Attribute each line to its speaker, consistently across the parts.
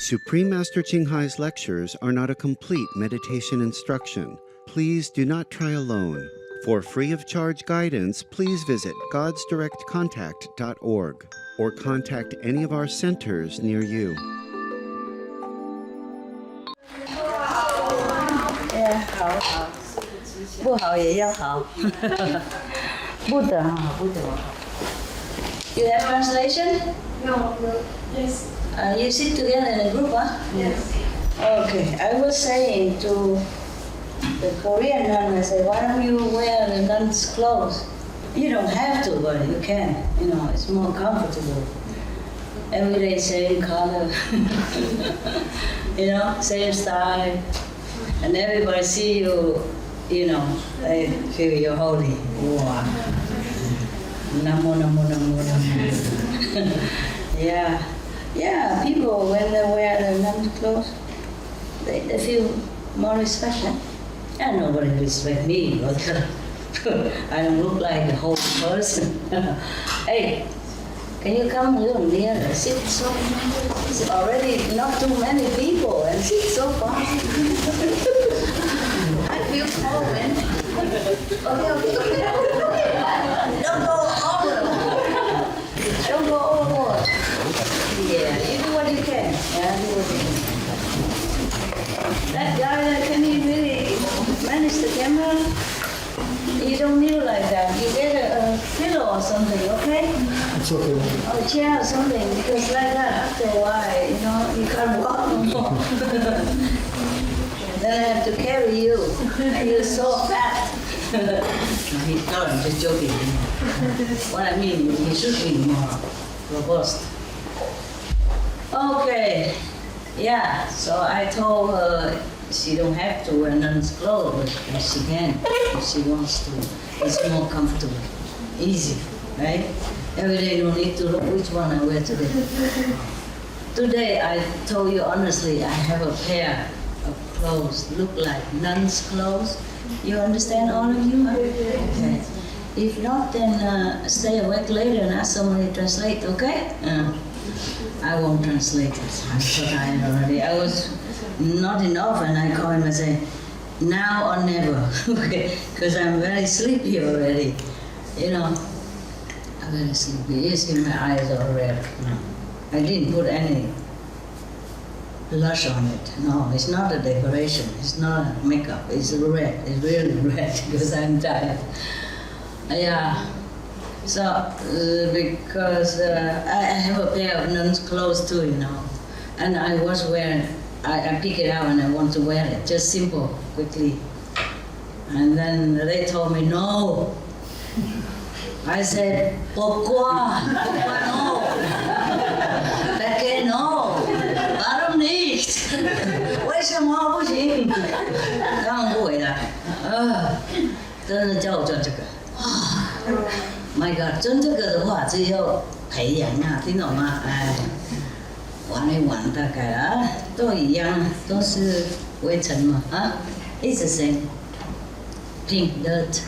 Speaker 1: Supreme Master Ching Hai's lectures are not a complete meditation instruction. Please do not try alone. For free of charge guidance, please visit godsdirectcontact.org or contact any of our centers near you.
Speaker 2: Yeah, 好，不好也要好，不得好，不得好。You have translation?
Speaker 3: No, yes.
Speaker 2: You sit together in a group, huh?
Speaker 3: Yes.
Speaker 2: Okay, I was saying to the Korean nun, I said, why don't you wear the nun's clothes? You don't have to, but you can. You know, it's more comfortable. Every day, same color. You know, same style. And everybody see you, you know, they feel you're holy. Wow. Namo, namo, namo, namo. Yeah. Yeah, people, when they wear the nun's clothes, they feel more respect. And nobody respect me, but I don't look like a whole person. Hey, can you come a little nearer? Sit so it's already not too many people and sit so far. I feel small, man. Okay. Don't go overboard. Don't go overboard. Yeah, you do what you can. Yeah, do what you can. That guy, can he really manage the camera? You don't kneel like that. You get a pillow or something, okay?
Speaker 4: It's okay.
Speaker 2: Or a chair or something, because like that, after a while, you know, you can't walk no more. Then I have to carry you, and you're so fat. He's not, I'm just joking. What I mean, he should be more robust. Okay, yeah, so I told her she don't have to wear nun's clothes, but she can if she wants to. It's more comfortable, easy, right? Every day you don't need to look which one I wear today. Today, I told you honestly, I have a pair of clothes, look like nun's clothes. You understand, all of you? Okay. If not, then stay awake later and ask somebody to translate, okay? I won't translate it. I'm so tired already. I was not enough, and I call him and say, now or never, okay? Because I'm very sleepy already. You know, I'm very sleepy. You see my eyes are red. No. I didn't put any blush on it. No, it's not a decoration. It's not makeup. It's red. It's really red because I'm tired. Yeah. So, because I have a pair of nun's clothes too, you know. And I was wearing, I pick it out and I want to wear it. Just simple, quickly. And then they told me no. I said, pourquoi? Pourquoi no? Perché no? Warum nicht? 为什么不行？他们不回答。真的叫我做这个。My God， 真这个的话只有培养啊，听懂吗？哎，玩一玩大概啊，都一样，都是灰尘嘛啊 ，It's the same. Pink dirt,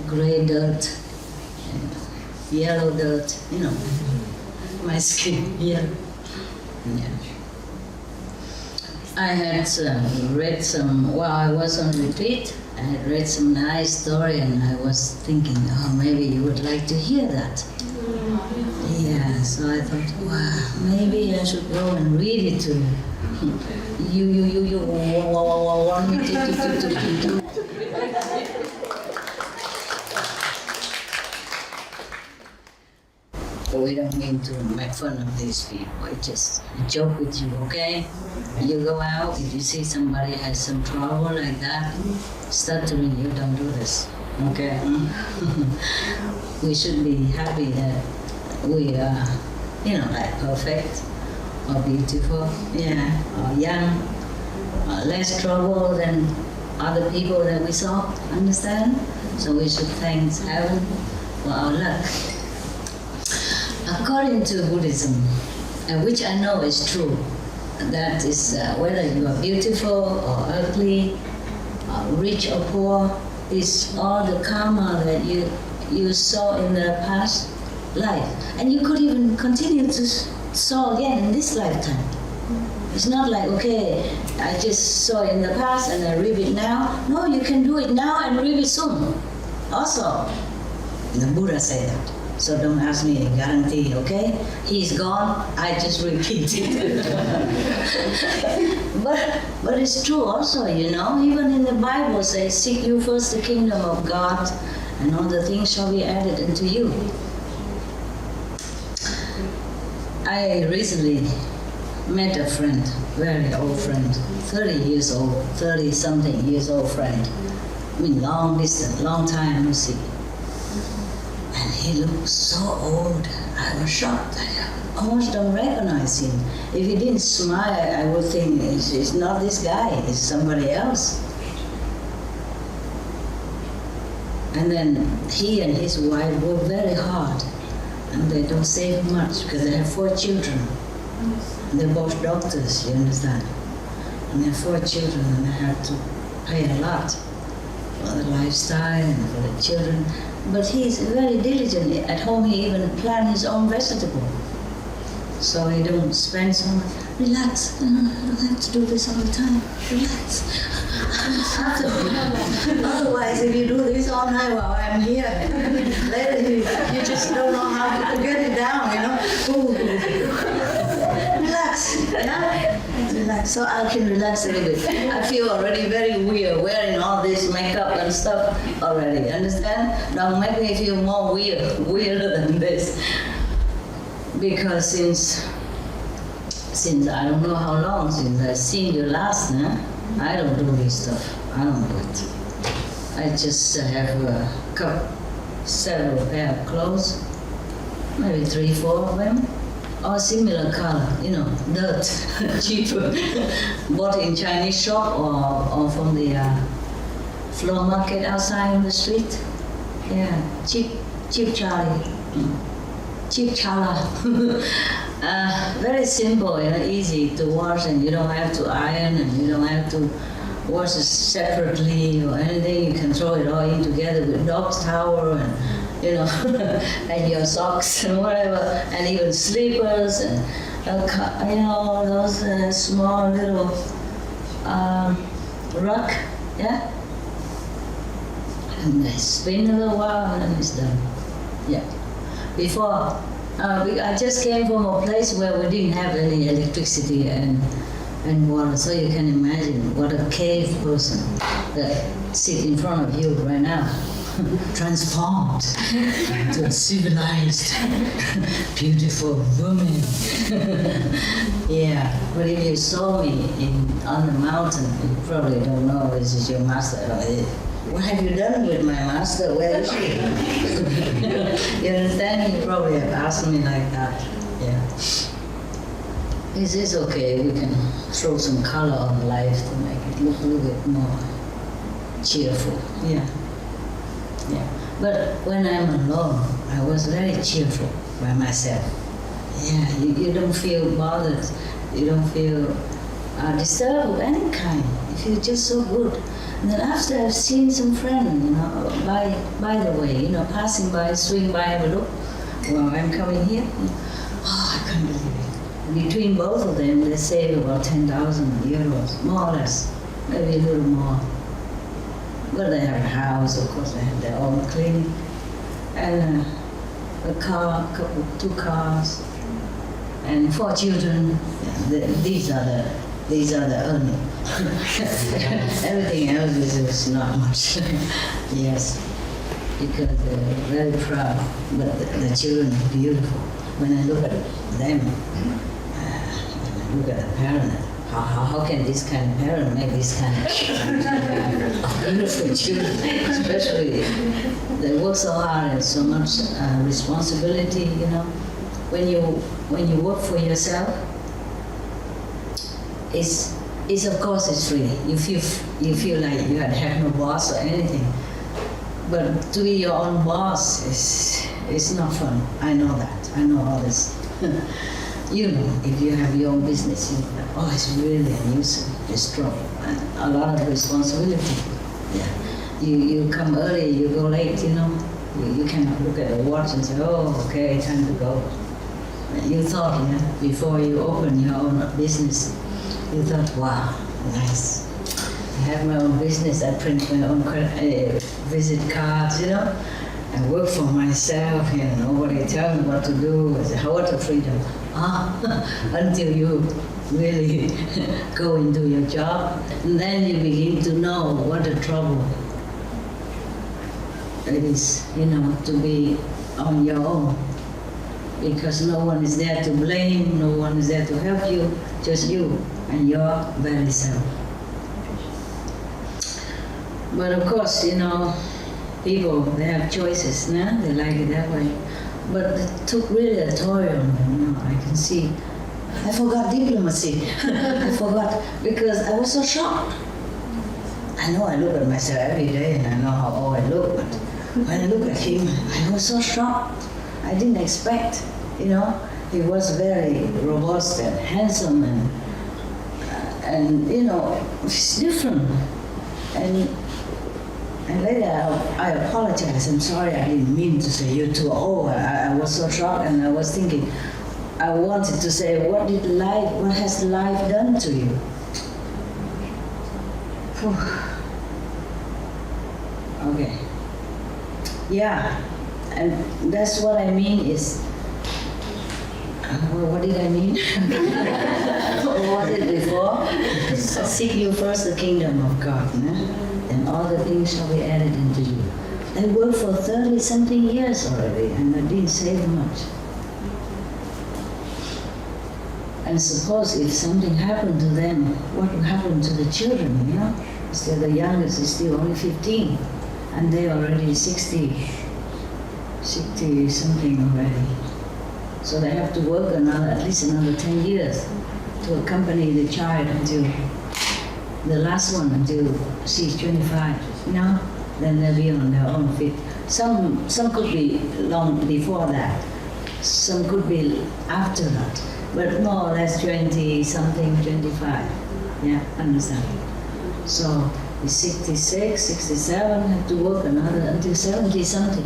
Speaker 2: gray dirt, yellow dirt. You know, my skin yellow. Yeah. I had read some while I was on retreat. I had read some nice story, and I was thinking, oh, maybe you would like to hear that. Yeah, so I thought, wow, maybe I should go and read it to you. You want me to. We don't mean to make fun of these people. I just joke with you, okay? You go out, if you see somebody has some trouble like that, stuttering, you don't do this, okay? We should be happy that we are, you know, like perfect or beautiful, yeah, or young, or less trouble than other people that we saw, understand? So we should thank heaven for our luck. According to Buddhism, which I know is true, that is whether you are beautiful or ugly, rich or poor, is all the karma that you saw in the past life. And you could even continue to sow again in this lifetime. It's not like, okay, I just saw it in the past and I read it now. No, you can do it now and read it soon. Also, the Buddha said that. So don't ask me a guarantee, okay? He's gone, I just repeat it. but it's true also, you know, even in the Bible says, seek you first the kingdom of God and all the things shall be added unto you. I recently met a friend, very old friend, 30 years old, 30-something years old friend. I mean, long distance, long time no see. And he looked so old. I was shocked. I almost don't recognize him. If he didn't smile, I would think it's not this guy, it's somebody else. And then he and his wife work very hard. And they don't save much because they have 4 children. They're both doctors, you understand? And they have 4 children and they have to pay a lot for the lifestyle and for the children. But he's very diligent. At home he even plants his own vegetable. So he don't spend so much. Relax, you don't have to do this all the time. Relax. Otherwise, if you do this all night while I'm here, later you just don't know how to get it down, you know? Relax, yeah? Relax, so I can relax a little bit. I feel already very weird wearing all this makeup and stuff already, understand? Don't make me feel more weirder than this. Because since I don't know how long since I've seen you last, I don't do this stuff. I don't do it. I just have several pair of clothes, maybe 3, 4 of them, all similar color, you know, dirt, cheaper, bought in Chinese shop or from the floor market outside on the street. Yeah, cheap Charlie. Cheap chala. Very simple, you know, easy to wash, and you don't have to iron, and you don't have to wash it separately or anything. You can throw it all in together with dog's towel and, you know, and your socks and whatever, and even slippers and, you know, those small little rug, yeah? And they spin a little while and then it's done. Yeah. Before, I just came from a place where we didn't have any electricity and water, so you can imagine what a cave person that sits in front of you right now, transformed to a civilized, beautiful woman. Yeah, but if you saw me on the mountain, you probably don't know this is your master. What have you done with my master? Where is she? You understand? You probably have asked me like that. Yeah. Is this okay? We can throw some color on life to make it look a little bit more cheerful. Yeah. Yeah. But when I'm alone, I was very cheerful by myself. Yeah. You don't feel bothered. You don't feel disturbed of any kind. You feel just so good. And then after I've seen some friends, you know, by the way, you know, passing by, swing by, have a look while I'm coming here. Oh, I can't believe it. Between both of them, they save about 10,000 euros, more or less, maybe a little more. But they have a house, of course, they have their own clinic, and a car, 2 cars, and 4 children. Yeah, these are the earnings. Everything else is not much. Yes, because they're very proud. But the children are beautiful. When I look at them, when I look at the parent, how can this kind of parent make this kind of beautiful children? Especially, they work so hard and so much responsibility. You know, when you work for yourself, it's of course it's free. You feel like you have no boss or anything. But to be your own boss is not fun. I know that. I know all this. You know, if you have your own business, it's really a nuisance. It's strong. A lot of responsibility. Yeah. You come early, you go late. You know, you cannot look at the watch and say, oh, okay, time to go. You thought, before you open your own business, you thought, wow, nice. I have my own business, I print my own visit cards, I work for myself, nobody tell me what to do. I say, what a freedom. Until you really go into your job, and then you begin to know what a trouble it is, to be on your own. Because no one is there to blame, no one is there to help you, just you and your very self. But of course, people, they have choices, they like it that way. But it took really a toll on them, I can see. I forgot diplomacy. I forgot, because I was so shocked. I know I look at myself every day and I know how old I look, but when I look at him, I was so shocked. I didn't expect, he was very robust and handsome and it's different. And later I apologized. I'm sorry, I didn't mean to say you're too old. I was so shocked, and I was thinking, I wanted to say, what has life done to you? Okay. Yeah, and that's what I mean is, what did I mean? What was it before? Seek you first the kingdom of God, and all the things shall be added into you. I worked for 30-something years already, and I didn't save much. And suppose if something happened to them, what would happen to the children, Still the youngest is still only 15, and they already 60-something already. So they have to work at least another 10 years to accompany the child until the last one, until she's 25. Then they'll be on their own feet. Some could be long before that. Some could be after that. But more or less 20-something, 25. Yeah, understand? So the 66, 67 have to work another until 70-something.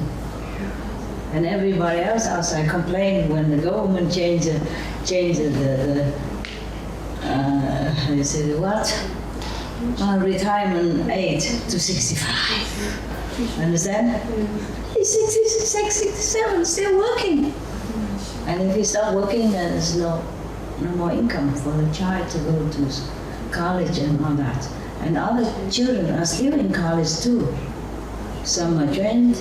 Speaker 2: And everybody else outside complained when the government changed the retirement age to 65. Understand? He's 66, 67, still working. And if he stops working, then there's no more income for the child to go to college and all that. And other children are still in college too. Some are 20,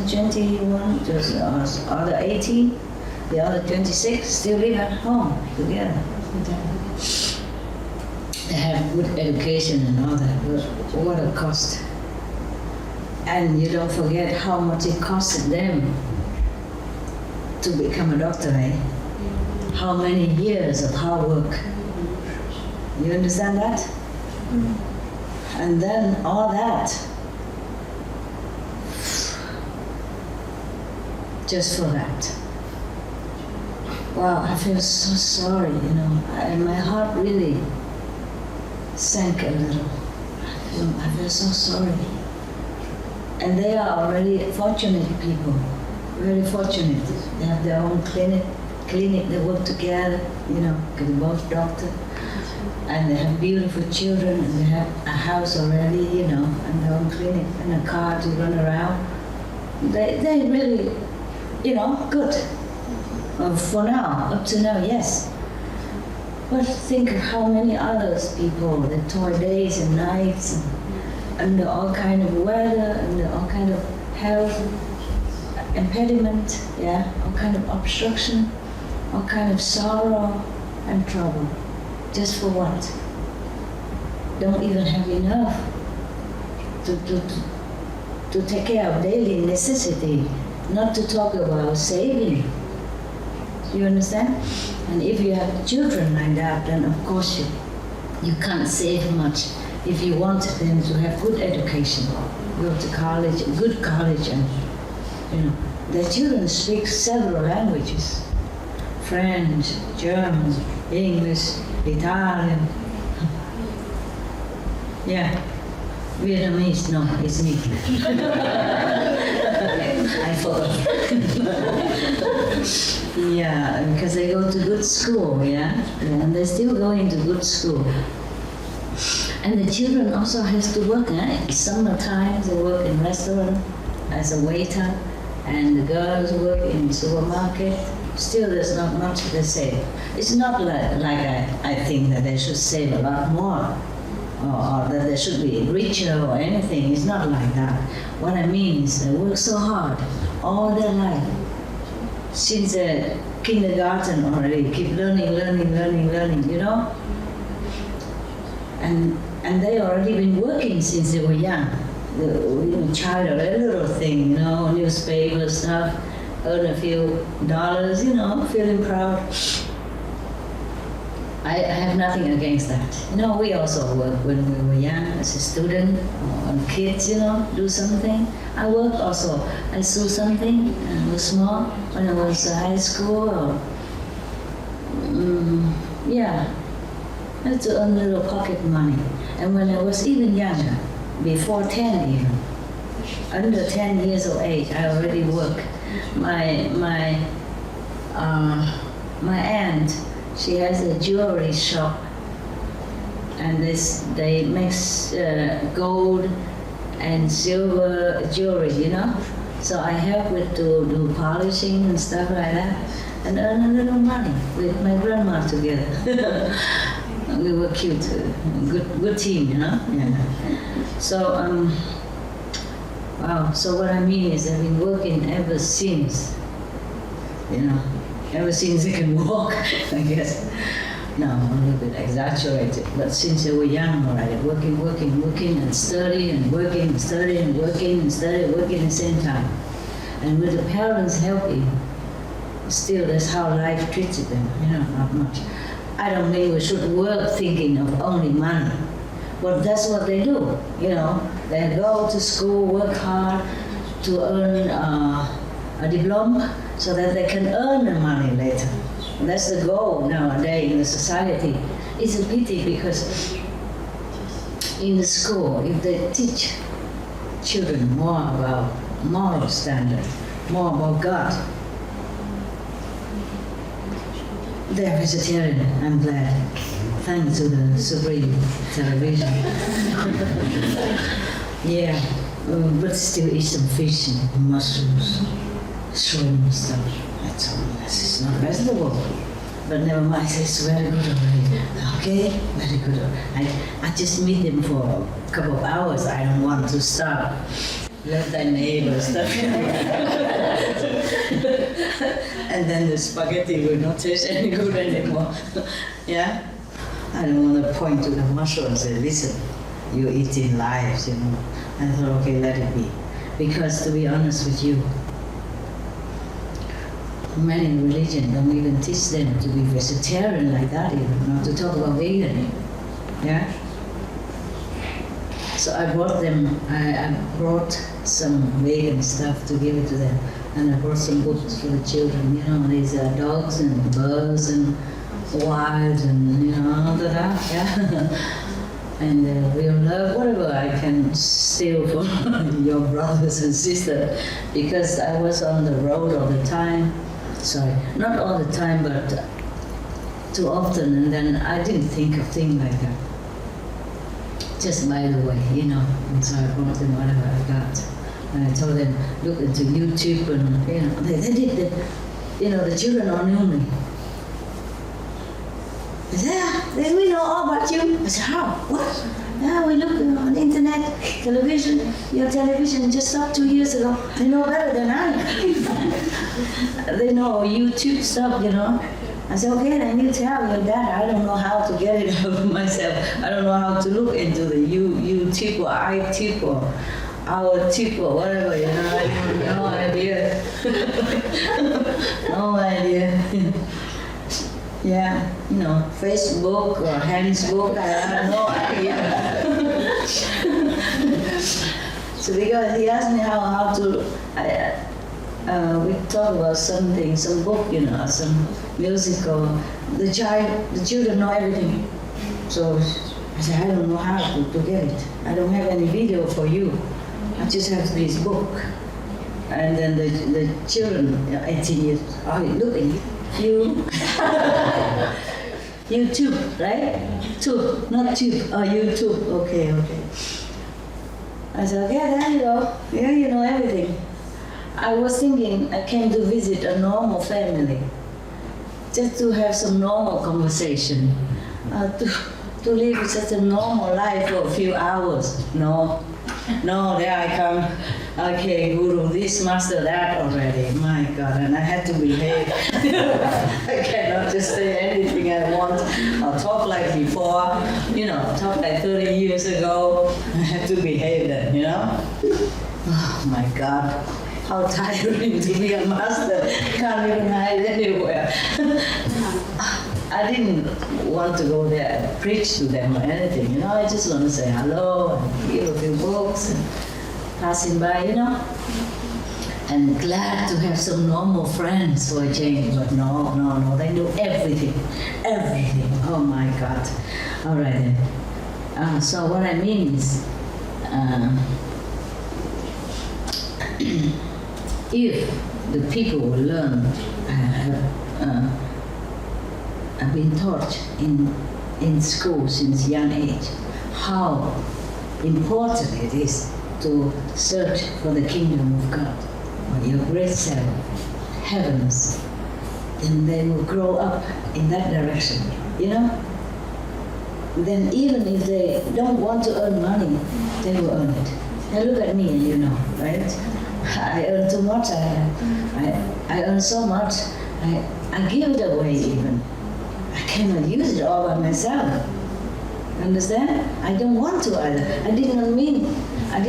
Speaker 2: 21, just other 18, the other 26 still live at home together. They have good education and all that, but what a cost. And you don't forget how much it costed them to become a doctor, How many years of hard work. You understand that? And then all that, just for that. Wow, I feel so sorry, and my heart really sank a little. I feel so sorry. And they are already fortunate people, very fortunate. They have their own clinic, they work together, they're both doctors. And they have beautiful children, and they have a house already, and their own clinic, and a car to run around. They really, good. For now, up to now, yes. But think of how many others people that toil days and nights, and under all kind of weather, under all kind of health impediment, all kind of obstruction, all kind of sorrow and trouble. Just for what? Don't even have enough to take care of daily necessity, not to talk about saving. You understand? And if you have children like that, then of course you can't save much. If you want them to have good education, go to college, good college, and their children speak several languages: French, German, English, Italian. Vietnamese, no, it's me. I forgot. Yeah, because they go to good school, yeah, and they're still going to good school. And the children also has to work, eh? Summertime they work in restaurant as a waiter, and the girls work in supermarket. Still, there's not much they save. It's not like I think that they should save a lot more, or that they should be richer or anything. It's not like that. What I mean is they work so hard all their life. Since kindergarten already, keep learning, you know? And they already been working since they were young. Child or a little thing, newspaper stuff, earn a few dollars, feeling proud. I have nothing against that. We also work when we were young as a student, or kids, do something. I work also. I sew something when I was small, when I was high school. I had to earn a little pocket money. And when I was even younger, before 10 even, under 10 years of age, I already worked. My aunt, she has a jewelry shop, and they make gold and silver jewelry, So I help with to do polishing and stuff like that, and earn a little money with my grandma together. We were cute, good team, Yeah. So wow. So what I mean is, I've been working ever since. Ever since I can walk, I guess. No, a little bit exaggerated, but since they were young already, working and studying and working and studying and working and studying, working at the same time. And with the parents helping, still that's how life treated them, not much. I don't think we should work thinking of only money, but that's what they do, They go to school, work hard to earn a diploma so that they can earn the money later. That's the goal nowadays in the society. It's a pity because in the school, if they teach children more about moral standard, more about God, they're vegetarian, I'm glad. Thanks to the Supreme Television. Yeah, but still eat some fish and mushrooms, shrimp and stuff. That's all. It's not vegetable. But never mind, it's very good already. Okay, very good. I just meet them for a couple of hours. I don't want to stop. Let thy neighbor stuff. And then the spaghetti will not taste any good anymore. Yeah? I don't want to point to the mushroom and say, listen, you're eating lives, I thought, okay, let it be. Because to be honest with you, many religions don't even teach them to be vegetarian like that even, not to talk about vegan. Yeah? So I brought some vegan stuff to give it to them. And I brought some books for the children, these dogs and birds and wild and, all that, yeah. And we'll love whatever I can steal from your brothers and sisters, because I was on the road all the time. Sorry, not all the time, but too often, and then I didn't think of things like that. Just by the way, and so I brought them whatever I got. And I told them, look into YouTube, and they did. The children all knew me. They said, yeah, we know all about you. I said, how? What? Yeah, we look on the internet, television. Your television just stopped 2 years ago. They know better than I. They know YouTube stuff, I said, okay, then you tell your dad. I don't know how to get it out of myself. I don't know how to look into the YouTube or iTube or our tip or whatever, I have no idea. No idea. Yeah, Facebook or Handsbook, I have no idea. So because he asked me how to, we talk about something, some book, some musical. The children know everything. So I said, I don't know how to get it. I don't have any video for you. I just have this book. And then the children, 18 years, oh, look at you. YouTube, right? Tube, not tube. Oh, YouTube. Okay. I said, okay, there you go. Yeah, you know everything. I was thinking I came to visit a normal family, just to have some normal conversation, to live such a normal life for a few hours. No, there I come. Okay, Guru, this, master, that already. My God, and I had to behave. I cannot just say anything I want or talk like before, talk like 30 years ago. I had to behave then, Oh my God, how tiring to be a master. Can't even hide anywhere. I didn't want to go there and preach to them or anything, I just want to say hello and give a few books and passing by, and glad to have some normal friends for a change. But no, they knew everything. Oh my God. All right then. So what I mean is, if the people will learn, have been taught in school since young age how important it is to search for the kingdom of God, or your great self, heavens, then they will grow up in that direction, Then even if they don't want to earn money, they will earn it. Now look at me and right? I earn too much, I earn so much, I give it away even. I cannot use it all by myself. Understand? I don't want to either. I did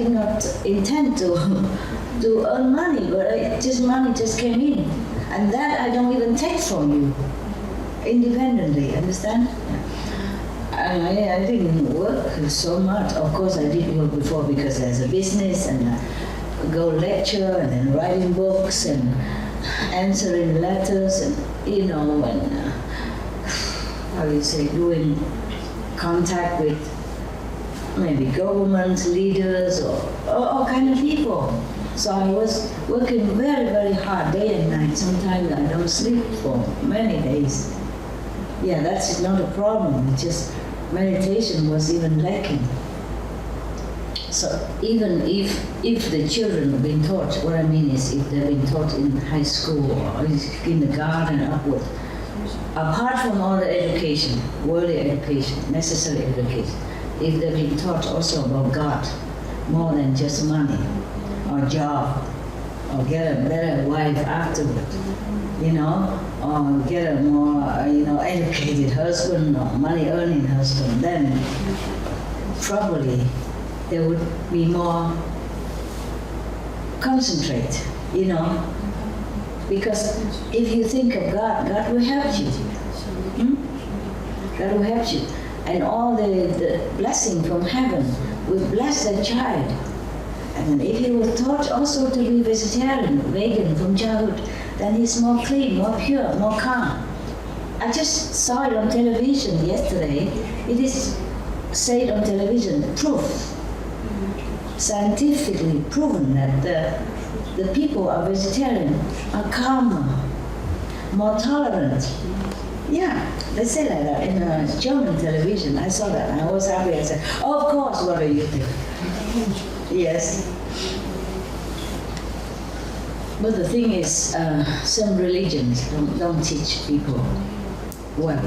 Speaker 2: not intend to earn money, but money just came in. And that I don't even take from you independently, understand? And I didn't work so much. Of course I did work before because there's a business and I go lecture and then writing books and answering letters and, and doing contact with maybe government leaders or all kind of people. So I was working very, very hard day and night. Sometimes I don't sleep for many days. Yeah, that's not a problem. It's just meditation was even lacking. So even if the children have been taught, what I mean is if they've been taught in high school or in kindergarten upward, apart from all the education, worldly education, necessary education, if they've been taught also about God, more than just money or job, or get a better wife afterward, or get a more, educated husband or money-earning husband, then probably there would be more concentrate, Because if you think of God, God will help you. God will help you. And all the blessing from heaven will bless that child. And then if he was taught also to be vegetarian, vegan from childhood, then he's more clean, more pure, more calm. I just saw it on television yesterday. It is said on television, proof, scientifically proven that the people are vegetarian, are calmer, more tolerant. Yeah, they say like that in German television. I saw that and I was happy. I said, oh, of course, what do you think? Yes. But the thing is, some religions don't teach people well,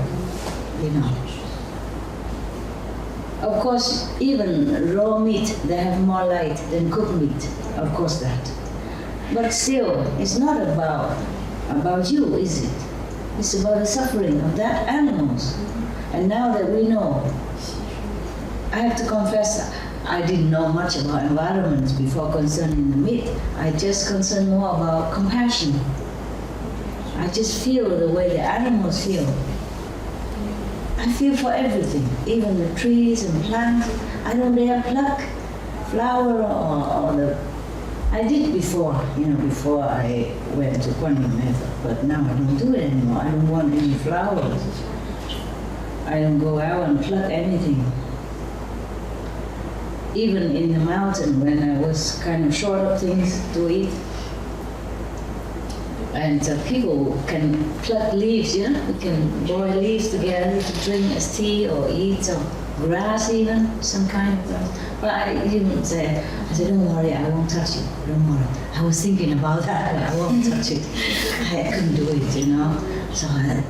Speaker 2: Of course, even raw meat, they have more light than cooked meat. Of course that. But still, it's not about you, is it? It's about the suffering of that animals. And now that we know, I have to confess, I didn't know much about environment before concerning the meat. I just concerned more about compassion. I just feel the way the animals feel. I feel for everything, even the trees and plants. I don't dare pluck flower or the... I did before, before I went to Kuan method, but now I don't do it anymore. I don't want any flowers. I don't go out and pluck anything. Even in the mountain, when I was kind of short of things to eat, And people can pluck leaves, you know, we can boil leaves together to drink as tea or eat, or grass even, some kind of grass. But I didn't say, I said, don't worry, I won't touch it, don't worry. I was thinking about that, but I won't touch it. I couldn't do it, you know. So I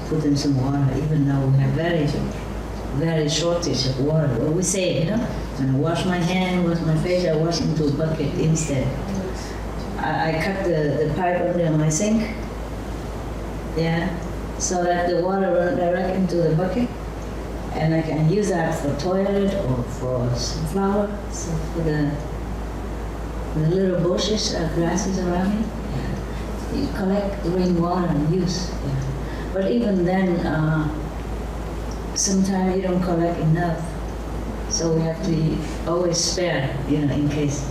Speaker 2: put in some water, even though we have very shortage of water. Well, we say, you know, when I wash my hand, wash my face, I wash into a bucket instead. I cut the pipe under my sink, yeah, so that the water runs direct into the bucket, and I can use that for toilet or for some flower, so for the little bushes, grasses around me. Yeah. You collect rainwater and use. Yeah. But even then, sometimes you don't collect enough, so we have to always spare, you know, in case.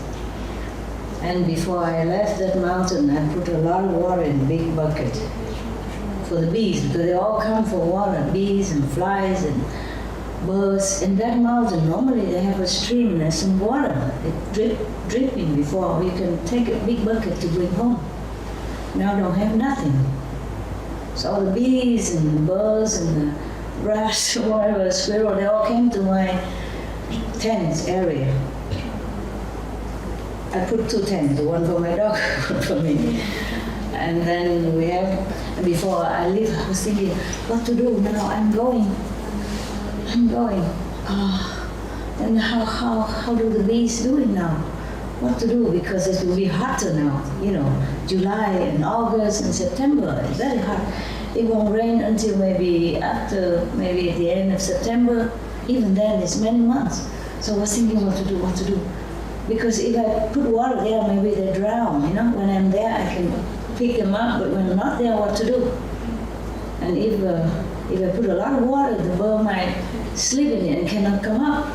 Speaker 2: And before I left that mountain, I put a lot of water in a big bucket for the bees, because they all come for water, bees and flies and birds. In that mountain, normally they have a stream, there's some water, it dripping before. You can take a big bucket to bring home. Now don't have nothing. So all the bees and the birds and the grass, whatever, squirrel, they all came to my tent area. I put 2 tents, one for my dog, one for me. And then we have, before I leave, I was thinking, what to do now? I'm going. And how do the bees do it now? What to do? Because it will be hotter now, you know, July and August and September, it's very hot. It won't rain until maybe at the end of September. Even then, it's many months. So I was thinking what to do. Because if I put water there, maybe they drown, you know. When I'm there, I can pick them up, but when I'm not there, what to do? And if I put a lot of water, the bird might sleep in it and cannot come up.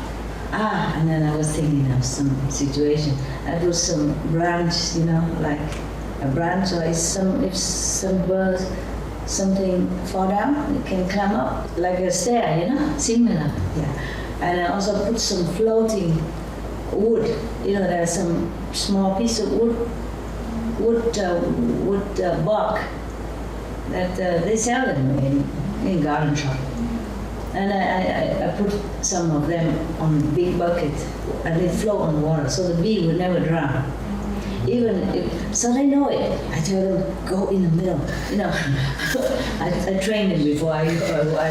Speaker 2: And then I was thinking of some situation. I put some branch, you know, like a branch, or if some birds, something fall down, it can climb up, like a stair, you know, similar. Yeah. And I also put some floating wood, you know, there's some small piece of wood bark that they sell them in garden shop. And I put some of them on a big bucket and they float on water, so the bee would never drown. So they know it. I tell them, go in the middle. You know, I trained them before I go. I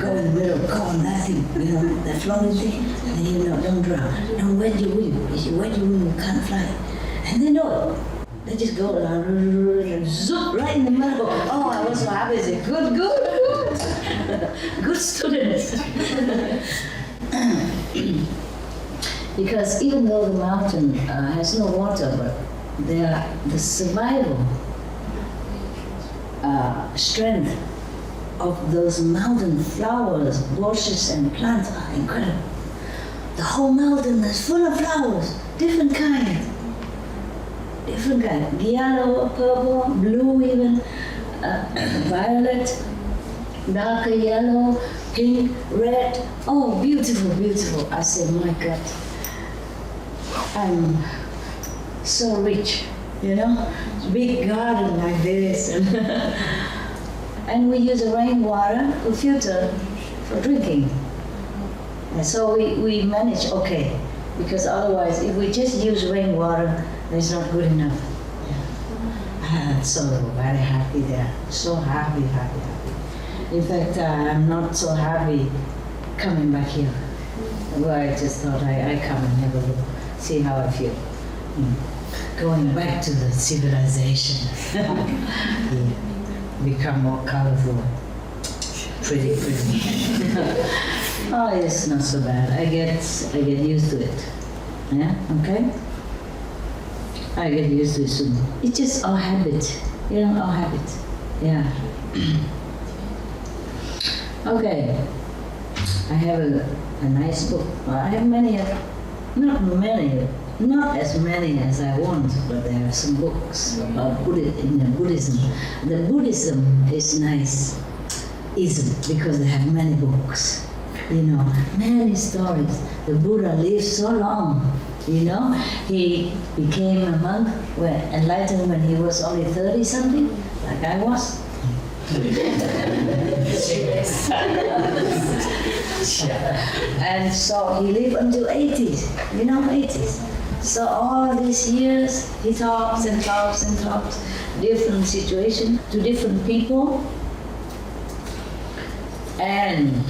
Speaker 2: go in the middle, go on that thing, you know, that floating thing, and then, you know, don't drown. Don't wet your wing. If you wet your wing, you can't fly. And they know it. They just go and zoop right in the middle. Oh, I was so happy. I said, good. Good students. Because even though the mountain has no water, but the survival strength of those mountain flowers, bushes, and plants are incredible. The whole mountain is full of flowers, different kind, yellow, purple, blue even, violet, darker yellow, pink, red. Oh, beautiful. I said, my God. I'm so rich, you know, big garden like this, and we use the rainwater to filter for drinking. And so we manage okay, because otherwise, if we just use rainwater, it's not good enough. Yeah. So very happy there, so happy. In fact, I'm not so happy coming back here. Well, I just thought I come and have a look. See how I feel. Going back to the civilization. Become more colorful. Pretty. Oh, it's not so bad. I get used to it. Yeah, okay? I get used to it soon. It's just our habit. You know, our habit. Yeah. Okay. I have a nice book. Well, I have many. Not as many as I want, but there are some books about Buddhism. The Buddhism is nice, because they have many books, you know, many stories. The Buddha lived so long, You know, he became a monk, enlightened when he was only 30 something, like I was. And so he lived until 80s, 80s. So all these years he talks and talks and talks, different situations to different people. And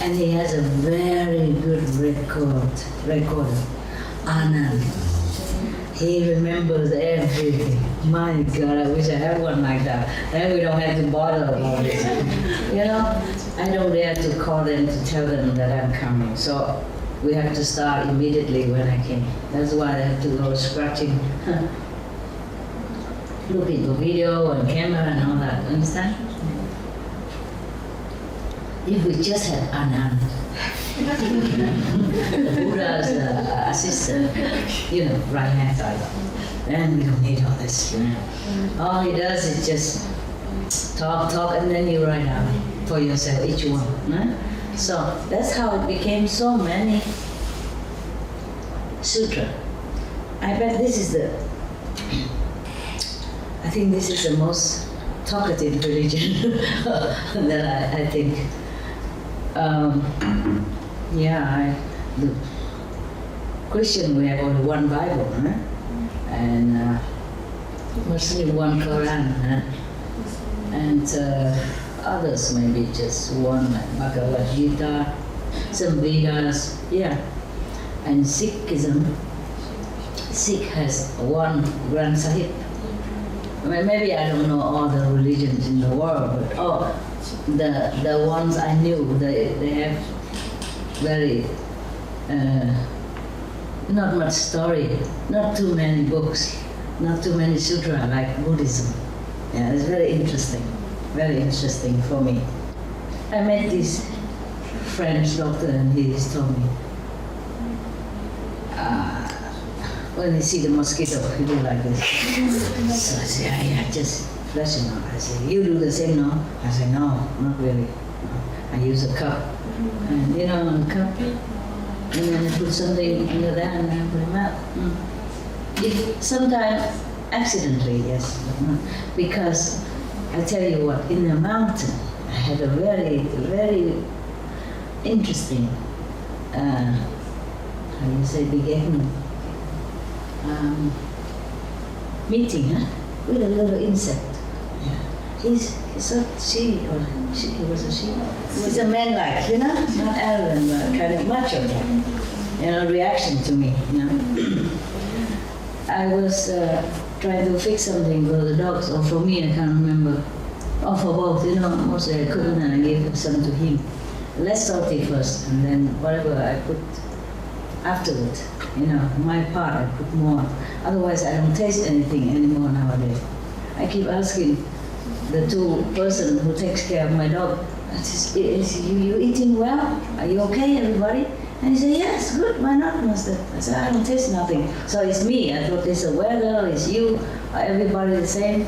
Speaker 2: he has a very good recorder, Anand. He remembers everything. My God, I wish I had one like that. Then we don't have to bother about it. I don't dare to call them to tell them that I'm coming. So we have to start immediately when I came. That's why I have to go scratching, looking for video and camera and all that. Understand? If we just had Anand, Buddha's assistant, right hand side, then we don't need all this. All he does is just talk, and then you write out for yourself, each one. So that's how it became so many sutra. I bet this is I think this is the most talkative religion that I think. The Christian, we have only one Bible, and Muslim one Quran, and others maybe just one, like Bhagavad Gita, some Vedas, and Sikhism. Sikh has one Granth Sahib. Maybe I don't know all the religions in the world, but the ones I knew, they have very, not much story, not too many books, not too many sutra like Buddhism. Yeah, it's very interesting for me. I met this French doctor and he told me, when you see the mosquito, you do like this. So I say, I just flush him out. I say, you do the same, no? I say, no, not really. No. I use a cup. And on the cup, and then I put something under that and then I put him out. Sometimes accidentally, yes, but not. Because I tell you what, in the mountain, I had a very, very interesting, beginning. Meeting with a little insect. Yeah. He was a she. He's a man like, not arrogant, but kind of macho. Reaction to me, I was trying to fix something for the dogs, or for me, I can't remember. Or for both, mostly I couldn't, and I gave some to him. Less salty first, and then whatever I put afterward. My part, I put more. Otherwise, I don't taste anything anymore nowadays. I keep asking the two person who takes care of my dog, is you eating well? Are you okay, everybody? And he said, yes, good, why not, master? I said, I don't taste nothing. So it's me. I thought it's the weather, it's you, everybody the same.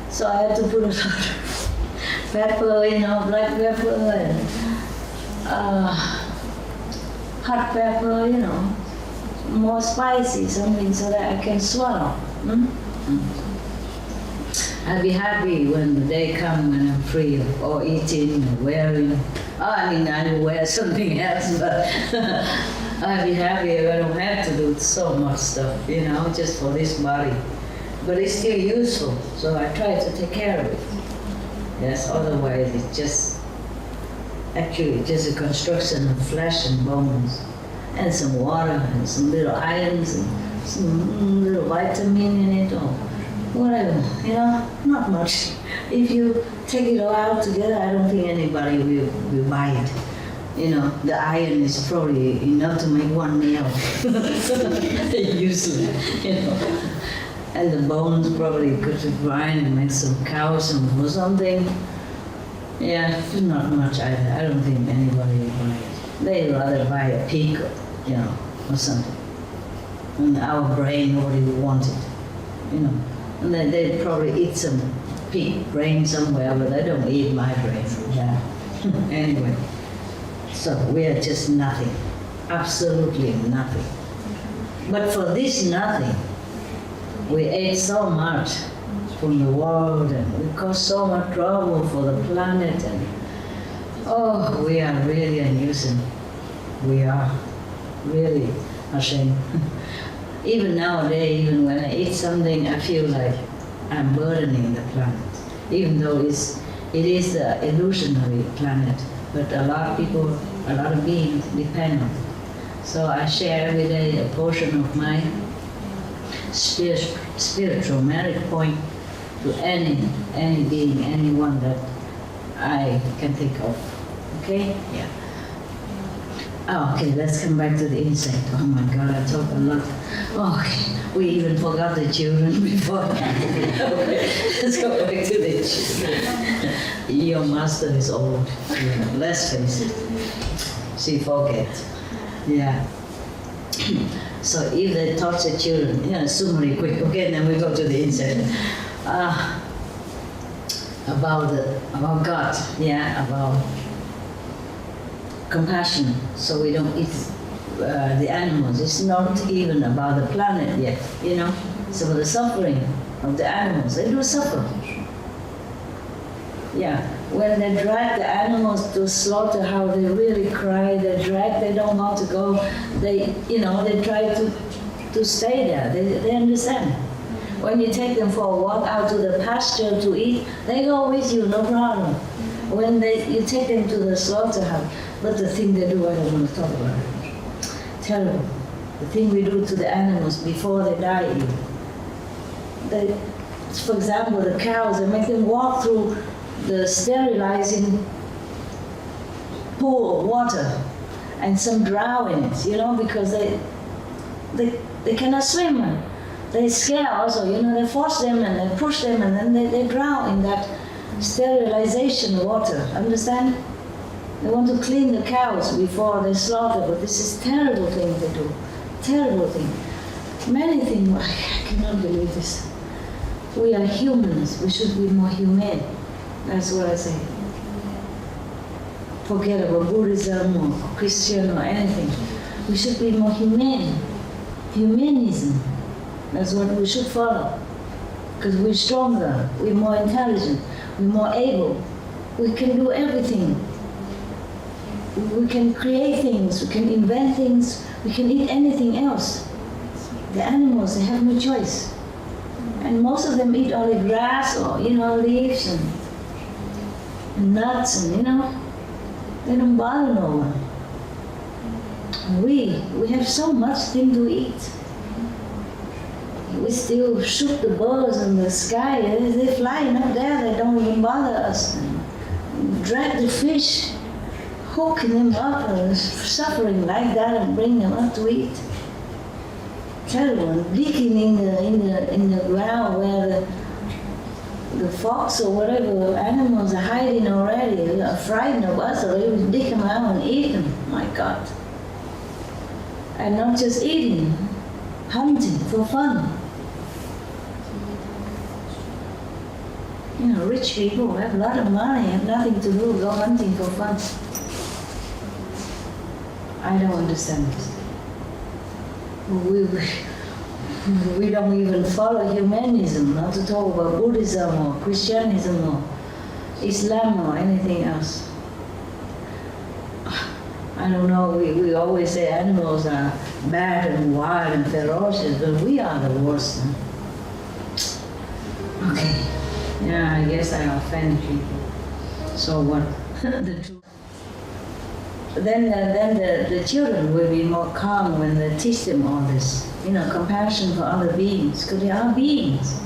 Speaker 2: So I had to put a lot of pepper, black pepper, and hot pepper, more spicy, something so that I can swallow. I'll be happy when the day comes when I'm free of all eating and wearing. I will wear something else, but I'll be happy if I don't have to do so much stuff, just for this body. But it's still useful, so I try to take care of it. Yes, otherwise it's just a construction of flesh and bones. And some water and some little items and some little vitamin in it or whatever, not much. If you take it all out together, I don't think anybody will buy it. The iron is probably enough to make one meal. Usually, And the bones probably could grind and make some calcium or something. Yeah, not much either. I don't think anybody will buy it. They'd rather buy a pig, or something. And our brain, nobody would want it, And then they'd probably eat some pig brain somewhere, but they don't eat my brain. Yeah. Anyway, so we are just nothing, absolutely nothing. But for this, nothing. We ate so much from the world and we caused so much trouble for the planet and oh, we are really a nuisance. We are really ashamed. Even nowadays, even when I eat something, I feel like I'm burdening the planet. Even though it is an illusionary planet, but a lot of people, a lot of beings depend on it. So I share every day a portion of my spiritual merit point to any being, anyone that I can think of. Okay? Yeah. Oh, okay, let's come back to the insect. Oh my God, I talked a lot. Oh, okay, we even forgot the children before. Okay, let's go back to the children. Your master is old. Yeah, let's face it. She forgets. Yeah. So if they touch the children, summary quick. Okay, then we go to the insect. About God. Yeah, about compassion, so we don't eat the animals. It's not even about the planet yet, It's about the suffering of the animals. They do suffer. Yeah, when they drag the animals to slaughterhouse, they really cry. They don't want to go. They try to stay there. They understand. When you take them for a walk out to the pasture to eat, they go with you, no problem. When you take them to the slaughterhouse, but the thing they do, I don't want to talk about it. Terrible. The thing we do to the animals before they die even. For example, the cows, they make them walk through the sterilizing pool of water, and some drown in it, because they cannot swim. They scare also, they force them and they push them and then they drown in that sterilization water, understand? They want to clean the cows before they slaughter, but this is terrible thing they do. Terrible thing. Many things, I cannot believe this. We are humans, we should be more humane. That's what I say. Forget about Buddhism or Christian or anything. We should be more humane. Humanism. That's what we should follow. Because we're stronger, we're more intelligent, we're more able. We can do everything. We can create things, we can invent things, we can eat anything else. The animals, they have no choice. And most of them eat only grass or, leaves and nuts and, they don't bother no one. We have so much thing to eat. We still shoot the birds in the sky. They're flying up there, they don't even bother us. Drag the fish, hooking them up, suffering like that, and bring them up to eat. Terrible. Digging in the ground where the fox or whatever animals are hiding already. They are frightened of us, so we dig them out and eat them. My God. And not just eating, hunting for fun. Rich people have a lot of money, have nothing to do, go hunting for fun. I don't understand this. We don't even follow humanism, not to talk about Buddhism or Christianism or Islam or anything else. I don't know, we always say animals are bad and wild and ferocious, but we are the worst. Okay. Yeah, I guess I offend people. So what? Then the children will be more calm when they teach them all this. Compassion for other beings, because they are beings.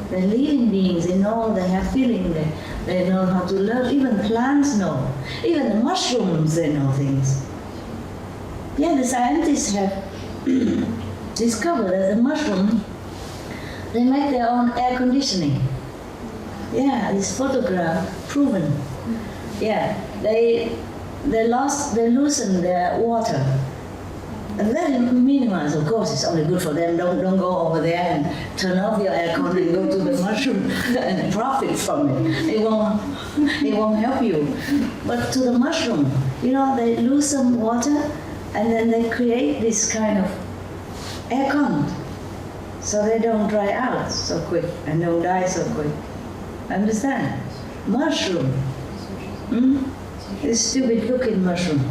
Speaker 2: They're living beings. They know. They have feeling. They know how to love. Even plants know. Even the mushrooms, they know things. Yeah, the scientists have discovered that the mushroom, they make their own air conditioning. Yeah, this photograph proven. Yeah, they loosen their water. And very minimized, of course, it's only good for them. Don't go over there and turn off your aircon and go to the mushroom and profit from it. It won't help you. But to the mushroom, they lose some water and then they create this kind of aircon, so they don't dry out so quick and don't die so quick. Understand? Mushroom. This stupid looking mushroom.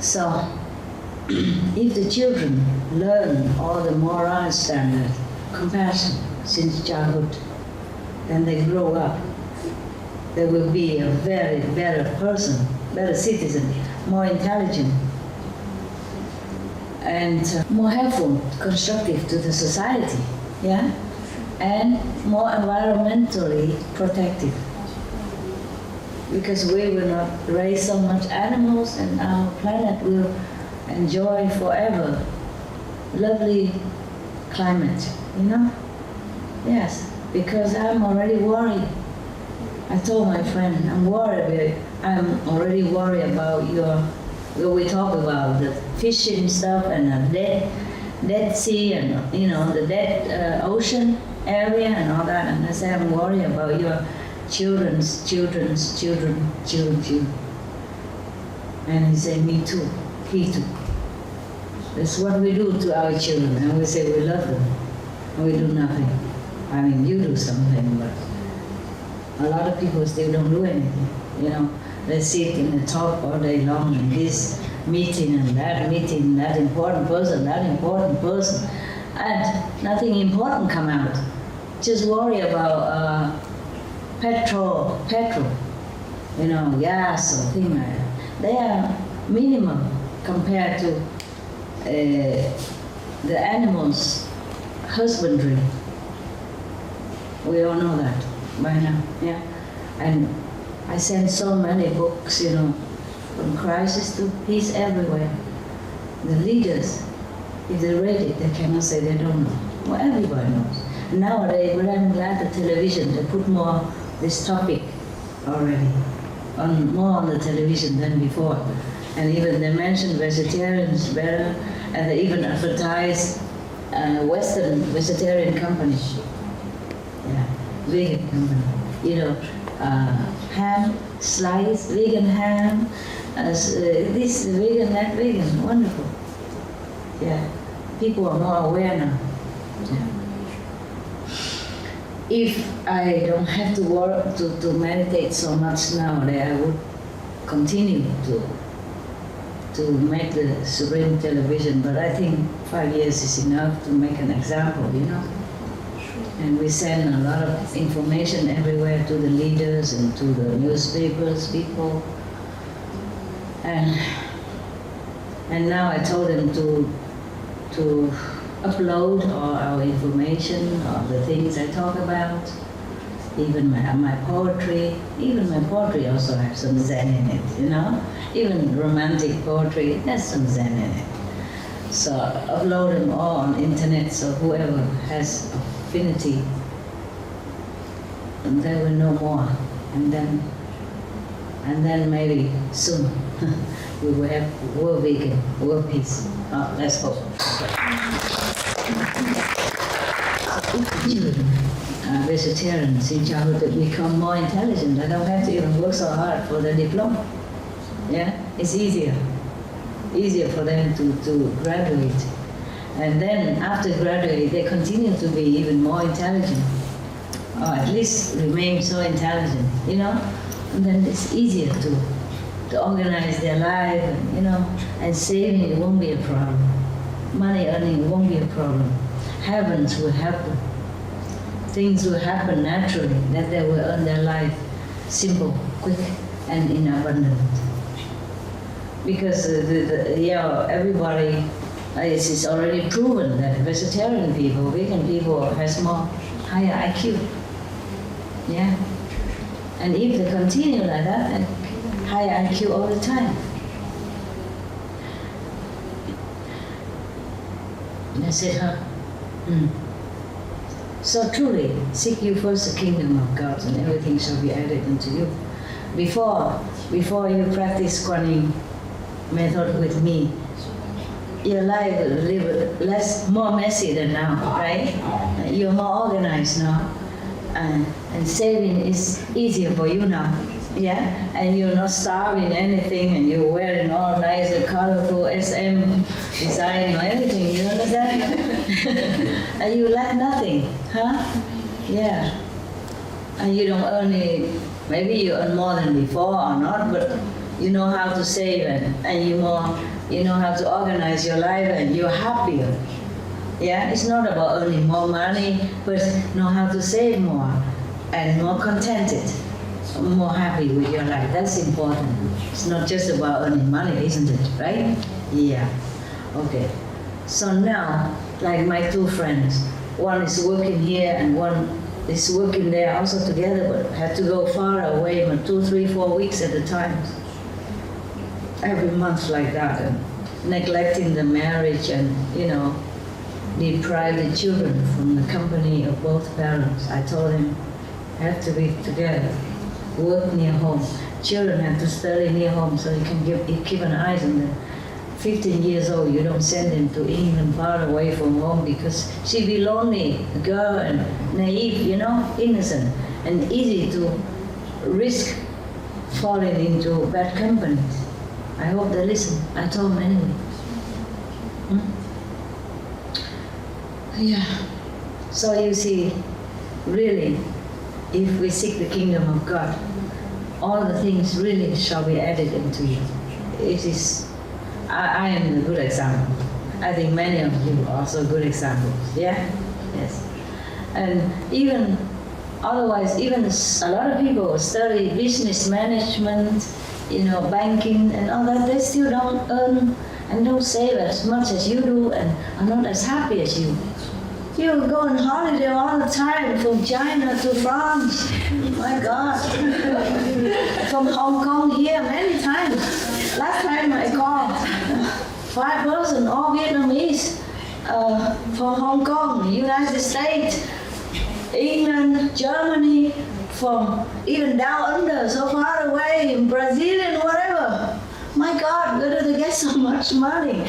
Speaker 2: So, if the children learn all the moral standard, compassion since childhood, then they grow up. They will be a very better person, better citizen, more intelligent, and more helpful, constructive to the society, yeah? And more environmentally protective. Because we will not raise so much animals and our planet will enjoy forever lovely climate, you know? Yes, because I'm already worried. I told my friend, I'm already worried about we talk about the fishing stuff and the dead sea and, you know, the dead ocean area and all that. And I said, I'm worried about your children's children. And he said, me too, he too. That's what we do to our children, and we say we love them, and we do nothing. I mean, you do something, but a lot of people still don't do anything, you know. They sit in the talk all day long, and this meeting and that important person, and nothing important come out. Just worry about petrol, you know, gas or things like that. They are minimum compared to the animals' husbandry. We all know that by now, yeah. And I send so many books, you know, from crisis to peace everywhere. The leaders, if they read it, they cannot say they don't know. Well, everybody knows. Nowadays, but I'm glad the television, they put more this topic already, more on the television than before. And even they mention vegetarians better, and they even advertise Western vegetarian companies. Yeah, vegan company. You know, ham, slice, vegan ham, this vegan, that vegan, wonderful. Yeah, people are more aware now. Yeah. If I don't have to work to meditate so much now, I would continue to make the Supreme Television, but I think 5 years is enough to make an example, you know. And we send a lot of information everywhere to the leaders and to the newspapers, people. And now I told them to upload all our information, all the things I talk about, even my poetry. Even my poetry also has some Zen in it, you know? Even romantic poetry, there's some Zen in it. So upload them all on internet, so whoever has affinity, and they will know more. And then maybe soon we will have world vegan, world peace. Oh, let's hope. If children are vegetarians in childhood, they become more intelligent. They don't have to even work so hard for the diploma. Yeah, it's easier for them to graduate. And then after graduate, they continue to be even more intelligent, or at least remain so intelligent, you know? And then it's easier to organize their life, and, you know, and saving won't be a problem. Money earning won't be a problem. Heavens will help them. Things will happen naturally, that they will earn their life simple, quick, and in abundance. Because everybody, it's already proven that vegetarian people, vegan people has more higher IQ. Yeah. And if they continue like that, then higher IQ all the time. That's it, huh? So truly, seek you first the kingdom of God, and everything shall be added unto you. Before you practice Kuan method with me, your life will live more messy than now, right? You're more organized now, and saving is easier for you now, yeah? And you're not starving anything, and you're wearing all nice and colorful SM design or anything, you understand? And you lack nothing, huh? Yeah. And you don't earn it, maybe you earn more than before or not, but you know how to save and you know how to organize your life and you're happier. Yeah, it's not about earning more money, but know how to save more and more contented, more happy with your life. That's important. It's not just about earning money, isn't it? Right? Yeah. Okay. So now, like my two friends, one is working here and one is working there also together, but have to go far away, but 2, 3, 4 weeks at a time. Every month like that, and neglecting the marriage and, deprive the children from the company of both parents. I told him, have to be together, work near home. Children have to study near home so you can keep an eye on them. 15 years old, you don't send them to England far away from home because she'd be lonely, a girl, and naive, innocent, and easy to risk falling into bad companies. I hope they listen. I told them anyway. Yeah. So you see, really, if we seek the kingdom of God, all the things really shall be added into you. It is, I am the good example. I think many of you are also good examples. Yeah? Yes. And even, otherwise, even a lot of people study business management, banking and all that, they still don't earn and don't save as much as you do and are not as happy as you. You go on holiday all the time, from China to France. My God. From Hong Kong here many times. Last time I called 5 persons, all Vietnamese, from Hong Kong, United States, England, Germany, from even down under, so far away, in Brazil and whatever. My God, where do they get so much money?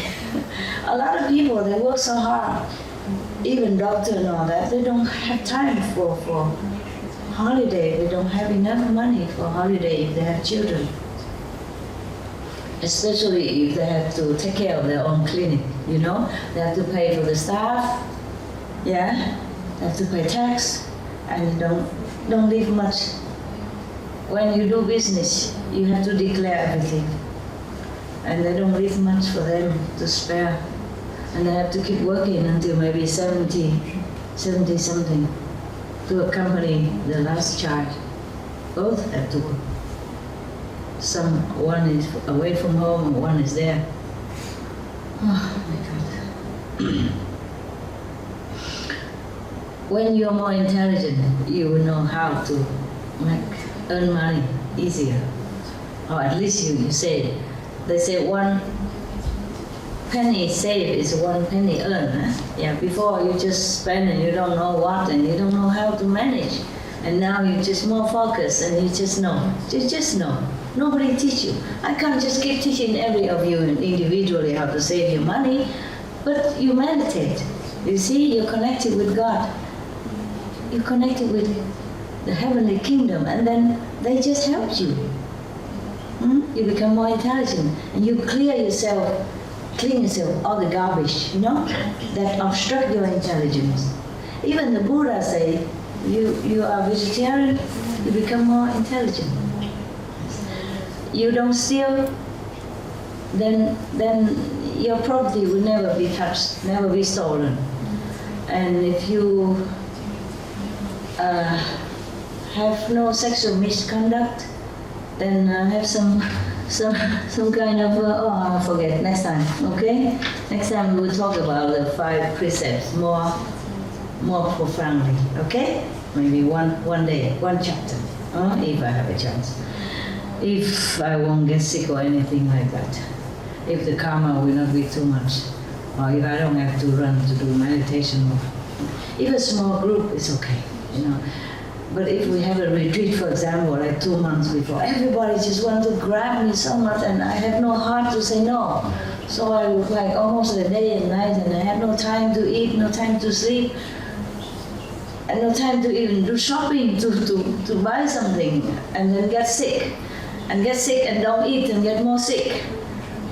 Speaker 2: A lot of people, they work so hard. Even doctor and all that, they don't have time for holiday. They don't have enough money for holiday if they have children. Especially if they have to take care of their own clinic, They have to pay for the staff, yeah? They have to pay tax, and don't leave much. When you do business, you have to declare everything. And they don't leave much for them to spare. And they have to keep working until maybe 70 something to accompany the last child. Both have to work. One is away from home and one is there. Oh my God. When you're more intelligent, you will know how to earn money easier. Or at least you say, they say 1 penny saved is 1 penny earned. Yeah, before you just spend and you don't know what and you don't know how to manage. And now you just more focused and you just know. You just know. Nobody teach you. I can't just keep teaching every of you individually how to save your money, but you meditate. You see, you're connected with God. You're connected with the heavenly kingdom, and then they just help you. You become more intelligent, and you clean yourself all the garbage, that obstruct your intelligence. Even the Buddha say, you are vegetarian, you become more intelligent. You don't steal, then your property will never be touched, never be stolen. And if you have no sexual misconduct, then have some kind of, I forget, next time, okay? Next time we will talk about the 5 precepts more profoundly, okay? Maybe one day, 1 chapter, if I have a chance. If I won't get sick or anything like that. If the karma will not be too much. Or if I don't have to run to do meditation. If a small group, it's okay, But if we have a retreat, for example, like 2 months before, everybody just wants to grab me so much and I have no heart to say no. So I was like almost a day and night and I had no time to eat, no time to sleep, and no time to even do shopping, to buy something, and then get sick and don't eat and get more sick.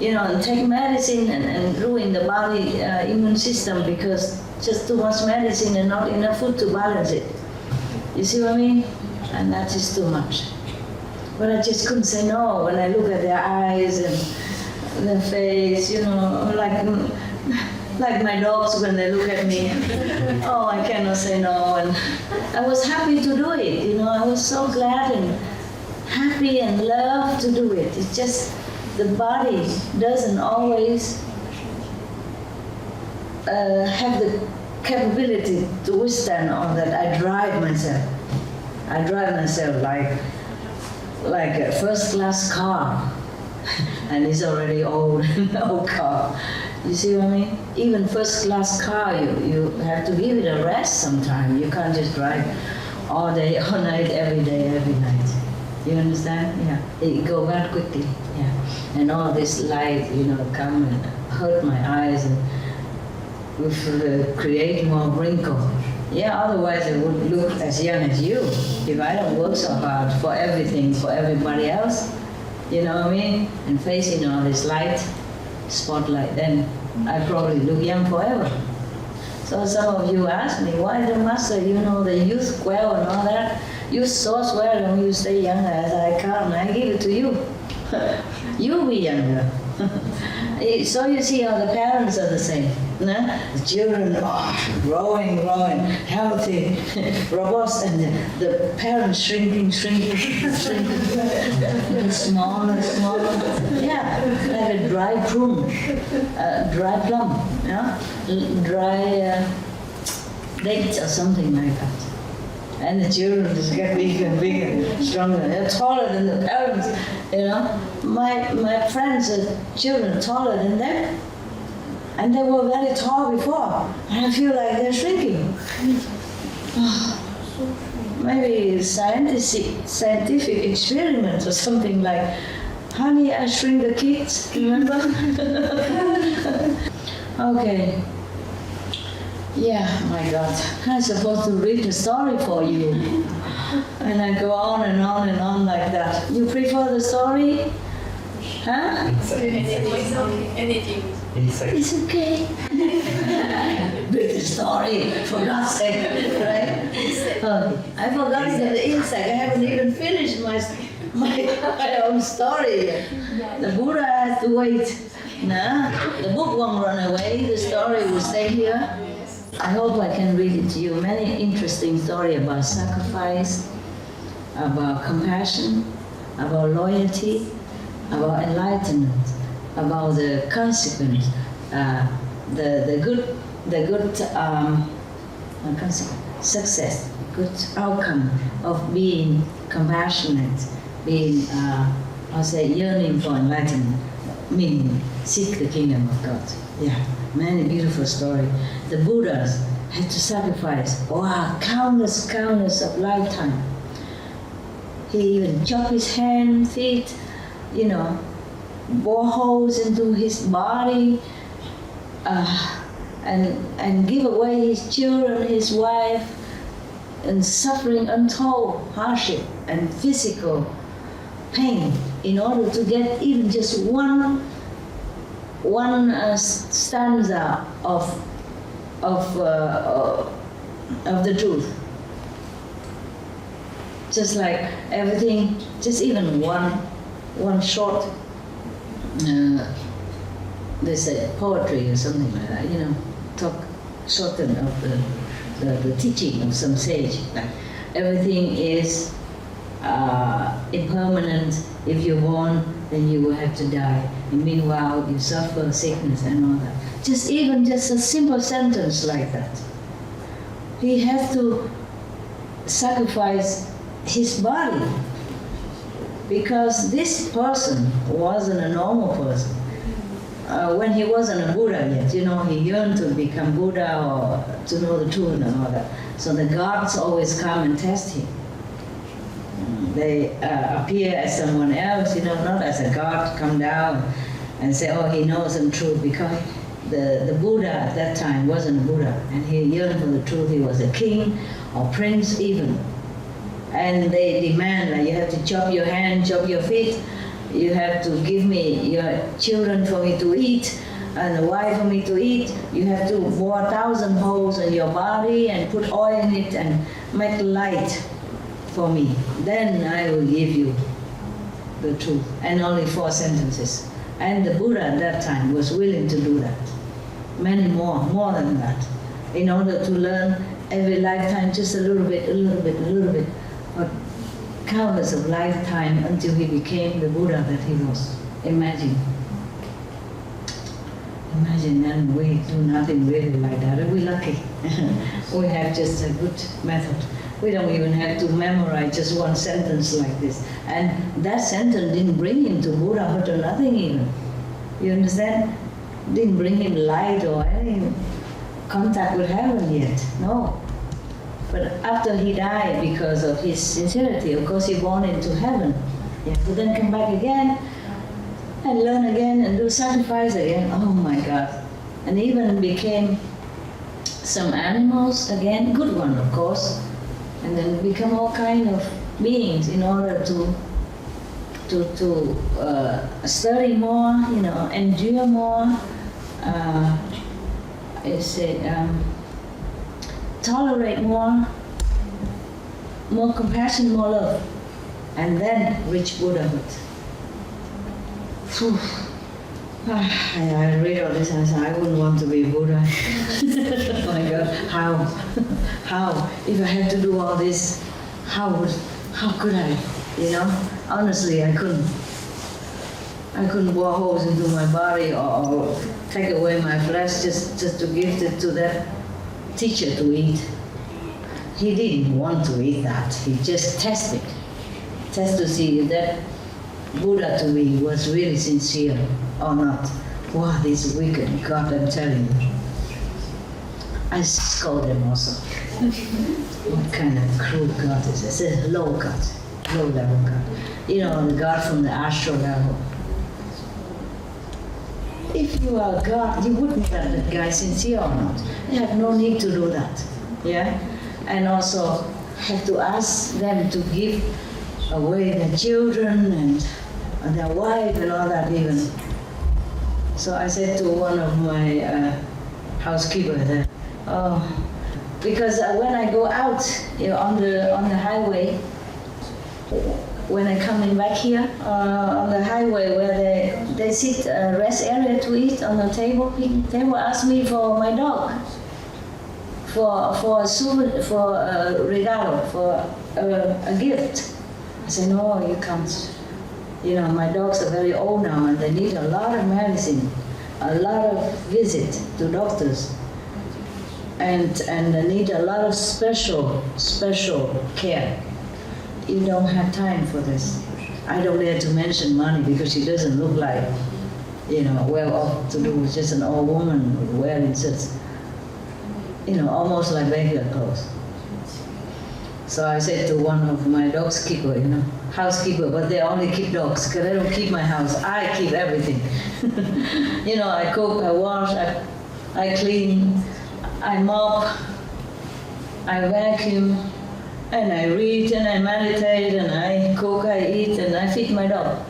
Speaker 2: and take medicine and ruin the body immune system because just too much medicine and not enough food to balance it. You see what I mean? And that is too much. But I just couldn't say no when I look at their eyes and their face, like my dogs when they look at me. Oh, I cannot say no. And I was happy to do it, I was so glad and happy and love to do it. It's just the body doesn't always have the capability to withstand all that. I drive myself like a first-class car, and it's already old car. You see what I mean? Even first-class car, you have to give it a rest sometime. You can't just drive all day, all night, every day, every night. You understand? Yeah. It go bad quickly. Yeah. And all this light, come and hurt my eyes and create more wrinkles. Yeah, otherwise I would look as young as you if I don't work so hard for everything, for everybody else. You know what I mean? And facing all this light, spotlight, then I probably look young forever. So some of you ask me, why the master, the youth well and all that, you so well and you stay younger as I can, I give it to you. You'll be younger. So you see how the parents are the same. No? The children are growing, healthy, robust, and the parents shrinking, smaller. Yeah, like a dry prune, dry plum, dry dates or something like that. And the children just get bigger and bigger, stronger. They're taller than the parents, My friends' children are taller than them. And they were very tall before. And I feel like they're shrinking. Maybe scientific experiment or something like, honey, I shrink the kids, remember? Okay. Yeah, my God. I'm supposed to read a story for you. And I go on and on and on like that. You prefer the story? Huh?
Speaker 3: Anything.
Speaker 2: It's okay. Read the story, for God's sake, right? Okay. I forgot the insect. I haven't even finished my own story yet. The Buddha has to wait. No, the book won't run away. The story will stay here. I hope I can read it to you. Many interesting stories about sacrifice, about compassion, about loyalty, about enlightenment, about the consequence, the good success, good outcome of being compassionate, being yearning for enlightenment, meaning seek the kingdom of God. Yeah, many beautiful stories. The Buddhas had to sacrifice, countless of lifetime. He even chopped his hand, feet, bore holes into his body, and give away his children, his wife, and suffering untold hardship and physical pain in order to get even just one stanza of the truth. Just like everything, just even one short, they say poetry or something like that, talk shorten of the teaching of some sage. Like everything is impermanent. If you're born, then you will have to die. And meanwhile, you suffer sickness and all that. Just a simple sentence like that. He has to sacrifice his body because this person wasn't a normal person. When he wasn't a Buddha yet, he yearned to become Buddha or to know the truth and all that. So the gods always come and test him. They appear as someone else, not as a god, come down and say, he knows some truth, because the Buddha at that time wasn't a Buddha, and he yearned for the truth. He was a king or prince even. And they demand, you have to chop your hand, chop your feet, You have to give me your children for me to eat, and a wife for me to eat. You have to bore 1,000 holes in your body and put oil in it and make light for me. Then I will give you the truth. And only 4 sentences. And the Buddha at that time was willing to do that. Many more than that. In order to learn every lifetime just a little bit, a little bit, a little bit. But countless of lifetime until he became the Buddha that he was. Imagine. Imagine, and we do nothing really like that. We're lucky. We have just a good method. We don't even have to memorize just one sentence like this. And that sentence didn't bring him to Buddhahood or nothing even. You understand? Didn't bring him light or any contact with heaven yet. No. But after he died, because of his sincerity, of course he born into heaven. He had to then come back again and learn again and do sacrifice again. Oh my God. And even became some animals again, good one of course, and then become all kind of beings in order to study more, endure more, tolerate more compassion, more love, and then reach Buddhahood. Phew. I read all this and I said, I wouldn't want to be Buddha. Oh my God, how? If I had to do all this, how could I? Honestly, I couldn't. I couldn't bore holes into my body or take away my flesh just to give it to that teacher to eat. He didn't want to eat that. He just tested to see if that Buddha to me was really sincere or not. Wow, this wicked God, I'm telling you. I scold him also. What kind of cruel God is this? It's a low God, low level God. The God from the astral level. If you are God, you wouldn't have that guy sincere or not. You have no need to do that. Yeah? And also have to ask them to give away their children and their wife and all that even. So I said to one of my housekeeper that, because when I go out on the highway, when I coming back here on the highway where they sit rest area to eat on the table, they will ask me for my dog, for a regalo, for a gift. I say, no, you can't. My dogs are very old now and they need a lot of medicine, a lot of visit to doctors, and they need a lot of special care. You don't have time for this. I don't dare to mention money because she doesn't look like, well off to do with just an old woman wearing just, almost like regular clothes. So I said to one of my dog's keeper, housekeeper, but they only keep dogs because they don't keep my house. I keep everything. I cook, I wash, I clean, I mop, I vacuum, and I read and I meditate and I cook, I eat, and I feed my dog.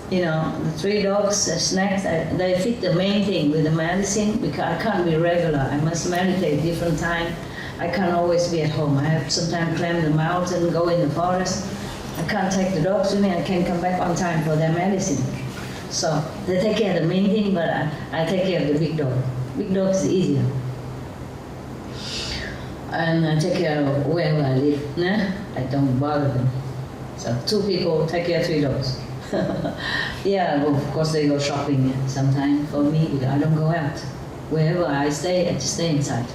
Speaker 2: The 3 dogs, snacks, they feed the main thing with the medicine because I can't be regular. I must meditate different time. I can't always be at home. I have sometimes climb the mountain, go in the forest. I can't take the dogs with me. I can't come back on time for their medicine. So they take care of the main thing, but I take care of the big dog. Big dog is easier. And I take care of wherever I live. Nah? I don't bother them. So 2 people take care of 3 dogs. Yeah, well, of course they go shopping sometimes for me because I don't go out. Wherever I stay, I just stay inside.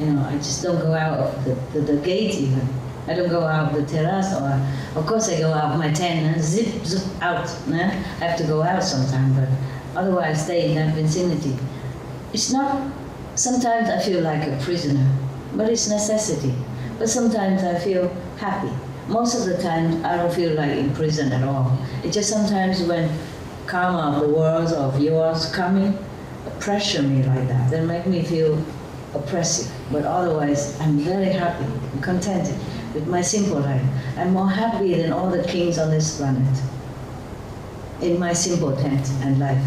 Speaker 2: I just don't go out of the gate even. I don't go out of the terrace, or of course I go out of my tent and zip out. Nah? I have to go out sometime, but otherwise I stay in that vicinity. It's not, sometimes I feel like a prisoner, but it's necessity. But sometimes I feel happy. Most of the time I don't feel like in prison at all. It's just sometimes when karma of the world or of yours coming, pressure me like that, then make me feel oppressive. But otherwise I'm very happy, I'm contented. with my simple life. I'm more happy than all the kings on this planet. In my simple tent and life.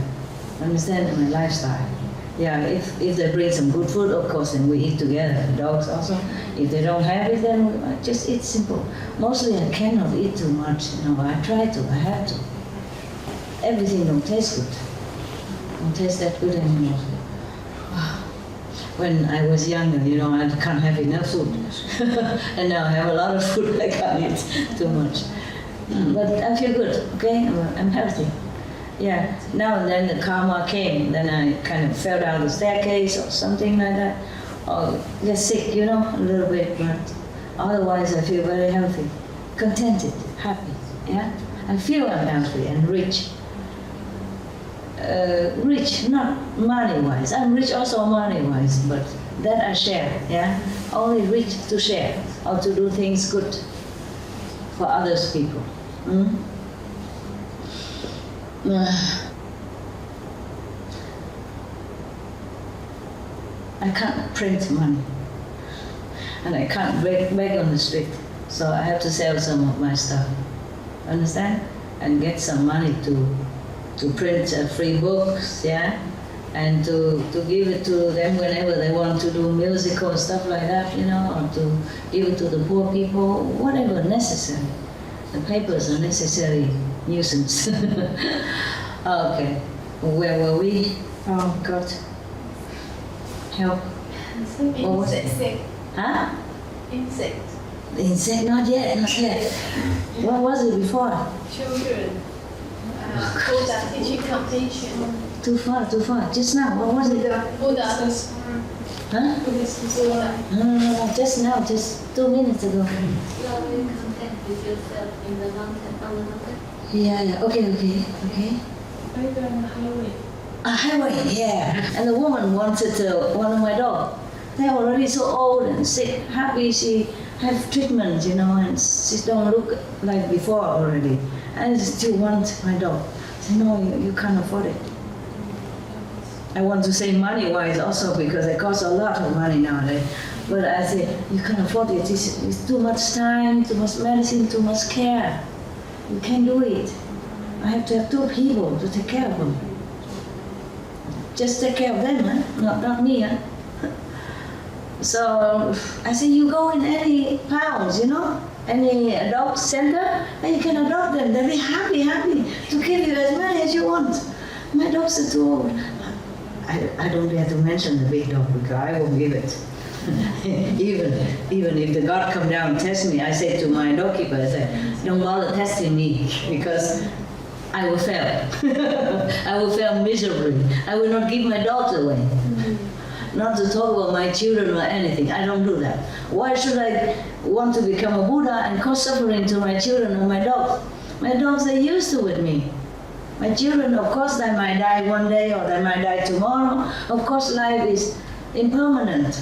Speaker 2: Understand my lifestyle. Yeah, if they bring some good food, of course, then we eat together. The dogs also. If they don't have it, then we just eat simple. Mostly I cannot eat too much. I try to, I have to. Everything don't taste good. Don't taste that good anymore. When I was younger, I can't have enough food. And now I have a lot of food, I can't eat too much. But I feel good, okay? I'm healthy. Yeah, now and then the karma came, then I kind of fell down the staircase or something like that. Or get sick, a little bit, but otherwise I feel very healthy, contented, happy, yeah? I feel I'm healthy and rich. Rich, not money-wise. I'm rich also money-wise, but that I share, yeah? Only rich to share or to do things good for others people. I can't print money, and I can't beg on the street, so I have to sell some of my stuff, understand? And get some money to print free books, yeah? And to give it to them whenever they want to do musical and stuff like that, or to give it to the poor people, whatever necessary. The papers are necessary nuisance. Okay, where were we? Oh God, help.
Speaker 3: Insect.
Speaker 2: Huh?
Speaker 3: Insect.
Speaker 2: The insect? Not yet. What was it before?
Speaker 3: Children. Buddha teaching competition.
Speaker 2: Too far. Just now, what was it?
Speaker 3: Buddha.
Speaker 2: Huh?
Speaker 3: Buddha.
Speaker 2: No, just now, just 2 minutes ago.
Speaker 4: You are very content with yourself in the mountain, on the mountain?
Speaker 2: Yeah, okay.
Speaker 3: Are you on the highway?
Speaker 2: A highway, yeah. And the woman wanted one of my dogs. They're already so old and sick, happy she have treatment, and she don't look like before already. And she still want my dog. I said, no, you can't afford it. I want to say money-wise also because it costs a lot of money nowadays. But I say, you can't afford it. It's too much time, too much medicine, too much care. You can't do it. I have to have 2 people to take care of them. Just take care of them, huh? Not me, huh? So I say, you go in any towns, any adopt center, and you can adopt them. They'll be happy to give you as many as you want. My dogs are too old. I don't dare to mention the big dog because I won't give it. even if the God come down and test me, I say to my dog keeper, I say, don't bother testing me because I will fail. I will fail miserably. I will not give my dogs away. Not to talk about my children or anything. I don't do that. Why should I want to become a Buddha and cause suffering to my children or my dogs? My dogs are used to with me. My children, of course, they might die one day or they might die tomorrow. Of course, life is impermanent.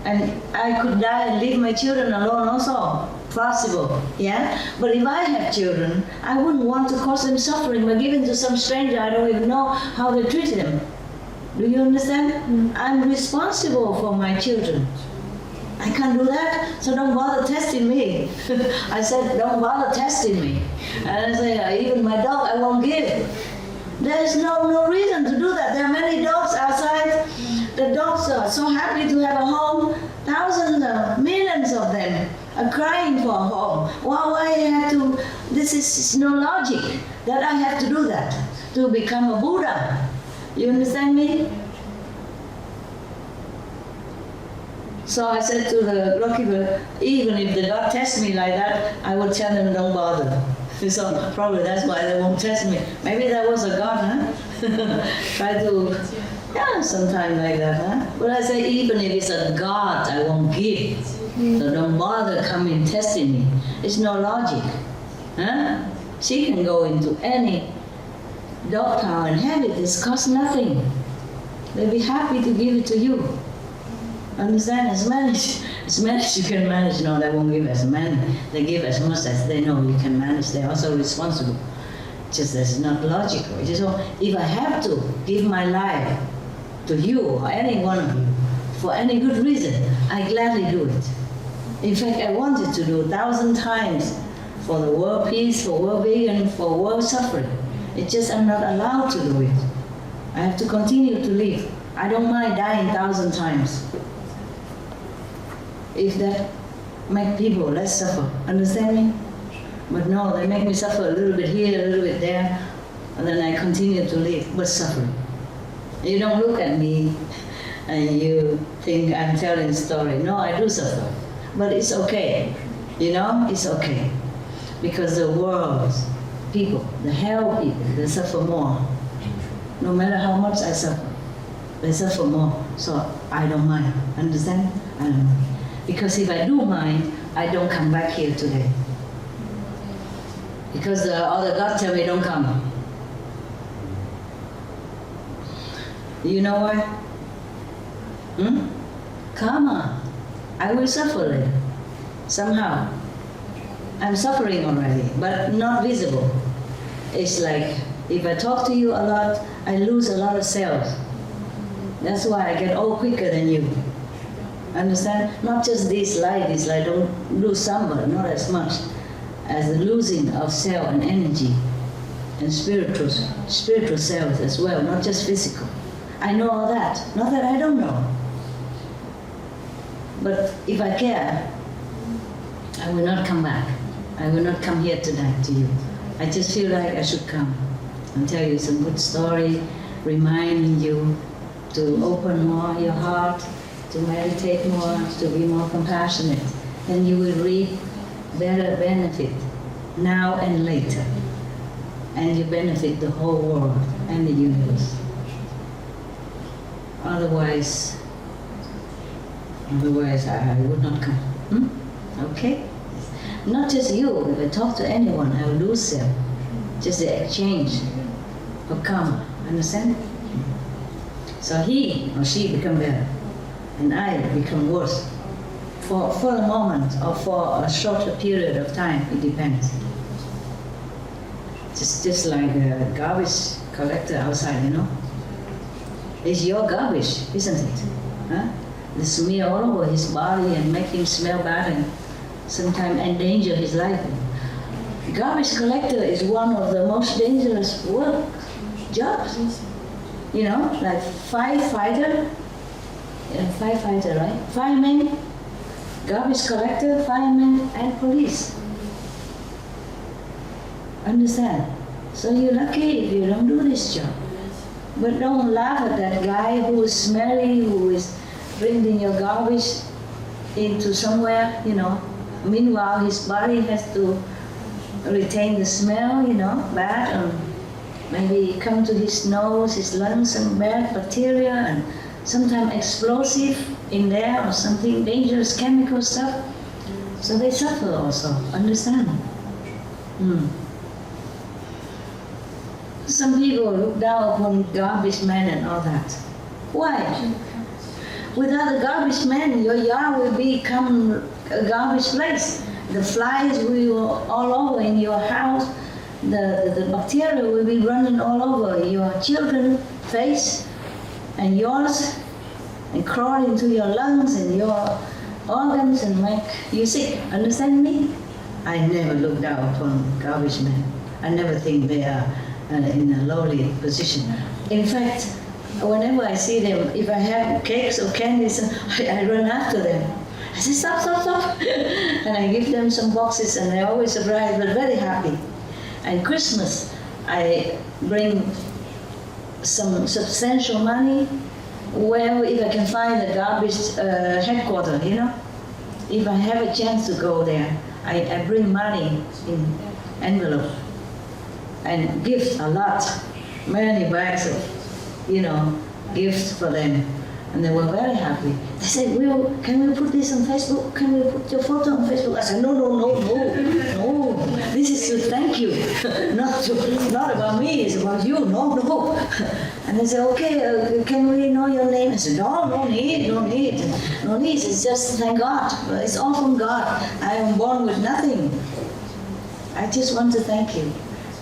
Speaker 2: And I could die and leave my children alone also. Possible, yeah? But if I have children, I wouldn't want to cause them suffering by giving to some stranger I don't even know how they treat them. Do you understand? I'm responsible for my children. I can't do that, so don't bother testing me. I said, don't bother testing me. And I say, even my dog, I won't give. There's no reason to do that. There are many dogs outside. The dogs are so happy to have a home. Thousands of millions of them are crying for a home. Why I have to, this is no logic that I have to do that, to become a Buddha. You understand me? So I said to the doorkeeper, even if the dog tests me like that, I will tell them don't bother. So probably that's why they won't test me. Maybe that was a God, huh? Try to, yeah, sometime like that, huh? But I say, even if it's a God, I won't give. So don't bother coming testing me. It's no logic, huh? She can go into any dog town and have it. It costs nothing. They'll be happy to give it to you. Understand? As many as you can manage. No, they won't give as many. They give as much as they know you can manage. They're also responsible. Just that's not logical. So if I have to give my life to you or any one of you for any good reason, I gladly do it. In fact, I wanted to do 1,000 times for the world peace, for world vegan, for world suffering. It's just I'm not allowed to do it. I have to continue to live. I don't mind dying 1,000 times. If that make people less suffer, understand me? But no, they make me suffer a little bit here, a little bit there, and then I continue to live, but suffering. You don't look at me and you think I'm telling a story. No, I do suffer, but it's okay. You know, it's okay. Because the world, people, the hell people, they suffer more. No matter how much I suffer, they suffer more. So I don't mind, understand? I don't mind. Because if I do mind, I don't come back here today. Because the other God tell me don't come. You know why? Karma. I will suffer later. Somehow. I'm suffering already, but not visible. It's like, if I talk to you a lot, I lose a lot of cells. That's why I get old quicker than you. Understand? Not just this light, don't lose some, but not as much as the losing of cell and energy and spiritual cells as well, not just physical. I know all that, not that I don't know. But if I care, I will not come back. I will not come here tonight to you. I just feel like I should come and tell you some good story, reminding you to open more your heart, to meditate more, to be more compassionate. Then you will reap better benefit now and later. And you benefit the whole world and the universe. Otherwise I would not come. Okay? Not just you, if I talk to anyone, I will lose them. Just the exchange of karma, understand? So he or she become better, and I become worse. For the moment, or for a shorter period of time, it depends. Just like a garbage collector outside, you know? It's your garbage, isn't it? Huh? They smear all over his body and make him smell bad and sometimes endanger his life. Garbage collector is one of the most dangerous jobs. You know, like firefighter, right? Fireman, garbage collector, fireman, and police. Understand? So you're lucky if you don't do this job. But don't laugh at that guy who is smelly, who is bringing your garbage into somewhere, you know. Meanwhile, his body has to retain the smell, you know, bad, and maybe come to his nose, his lungs, some bad bacteria, and sometimes explosive in there, or something dangerous chemical stuff. So they suffer also, understand? Some people look down upon garbage men and all that. Why? Without a garbage man, your yard will become a garbage place. The flies will be all over in your house. The bacteria will be running all over your children's face and yours, and crawl into your lungs and your organs and make you sick. Understand me? I never look down upon garbage men. I never think they are in a lowly position. In fact, whenever I see them, if I have cakes or candies, I run after them. I say, stop, stop, stop. And I give them some boxes, and they're always surprised but very happy. And Christmas, I bring some substantial money. Well, if I can find a garbage headquarters, you know, if I have a chance to go there, I bring money in envelope and gift a lot, many bags of, you know, gifts for them. And they were very happy. They said, "Well, can we put this on Facebook? Can we put your photo on Facebook?" I said, no. This is to thank you. Not about me, it's about you. No. And they said, "Okay, can we know your name?" I said, no need. It's just thank God. It's all from God. I am born with nothing. I just want to thank you.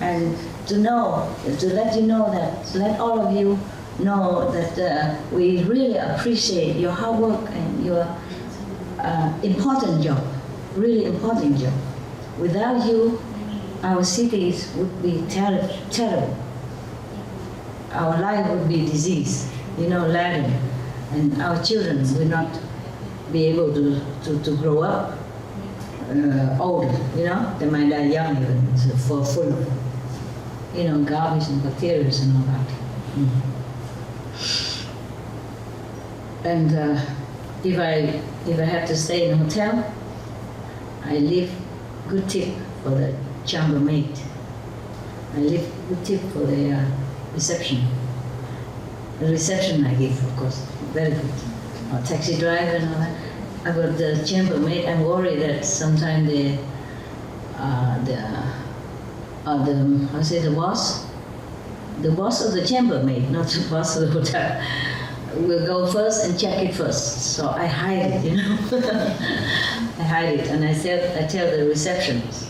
Speaker 2: And to let you know that, to let all of you know that we really appreciate your hard work and your important job. really important job. Without you, our cities would be terrible. Our life would be disease, laden, and our children will not be able to grow up old, they might die young even, full of, garbage and bacteria and all that. And if I have to stay in a hotel, I leave good tip for the chambermaid. I leave good tip for the reception. The reception I give, of course, very good. Or taxi driver and all that. About the chambermaid, I'm worried that sometimes the boss of the chambermaid, not the boss of the hotel, will go first and check it first. So I hide it, I hide it, and I tell the receptionist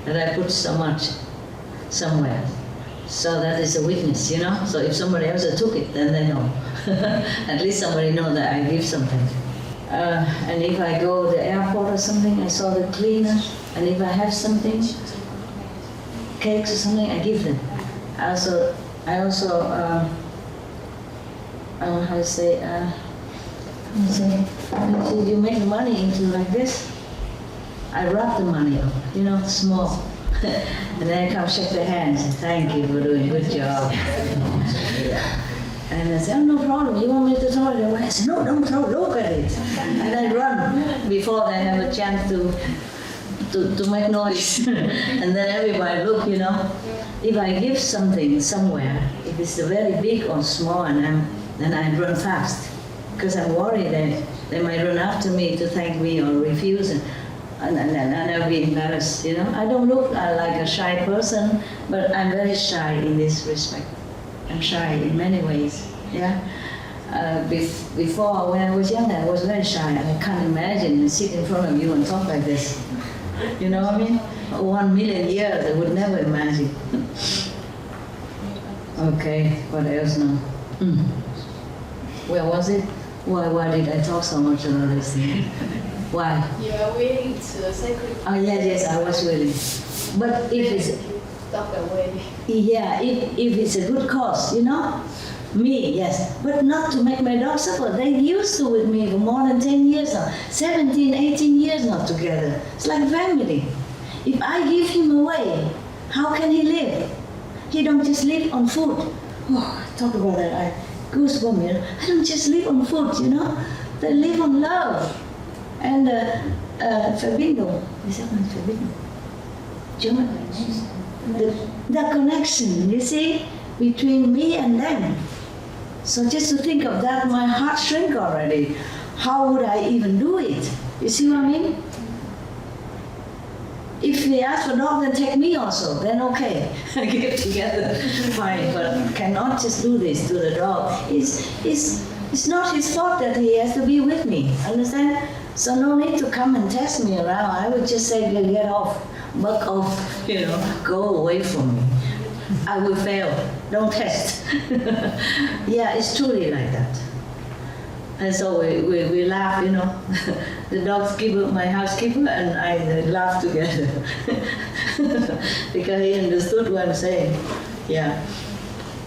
Speaker 2: that I put so much somewhere. So that is a witness, So if somebody else took it, then they know. At least somebody knows that I give something. And if I go to the airport or something, I saw the cleaner, and if I have something, cakes or something, I give them. I also, you make the money into like this, I wrap the money up, small. And then I come shake their hands and thank you for doing a good job. And I said, oh, no problem, you want me to throw it away? I said, no, don't throw, look at it. And I run before they have a chance to make noise. And then everybody look, If I give something somewhere, if it's very big or small, then I run fast. Because I'm worried that they might run after me to thank me or refuse. And I'll be embarrassed, I don't look like a shy person, but I'm very shy in this respect. I'm shy in many ways, Before, when I was younger, I was very shy. I can't imagine sit in front of you and talk like this. You know what I mean? 1 million years, I would never imagine. Okay, what else now? Where was it? Why did I talk so much about this thing? Why?
Speaker 3: You are willing to sacrifice.
Speaker 2: Oh, yes, I was willing. But if it's...
Speaker 3: Stop away.
Speaker 2: Yeah, if it's a good cause, Me, yes. But not to make my dog suffer. They used to with me for more than 10 years now. 17, 18 years now together. It's like family. If I give him away, how can he live? He don't just live on food. Oh, talk about that. I goosebumps, I don't just live on food, They live on love. And Verbindung. Is that my Verbindung? German? The connection, you see, between me and them. So just to think of that, my heart shrink already. How would I even do it? You see what I mean? If they ask for dog, then take me also. Then okay, get together, fine. But cannot just do this to the dog. It's not his fault that he has to be with me. Understand? So no need to come and test me around. I would just say, get off, buck off, go away from me. I will fail. Don't test. Yeah, it's truly like that. And so we laugh, The dogkeeper, my housekeeper, and I laugh together. Because he understood what I'm saying. Yeah.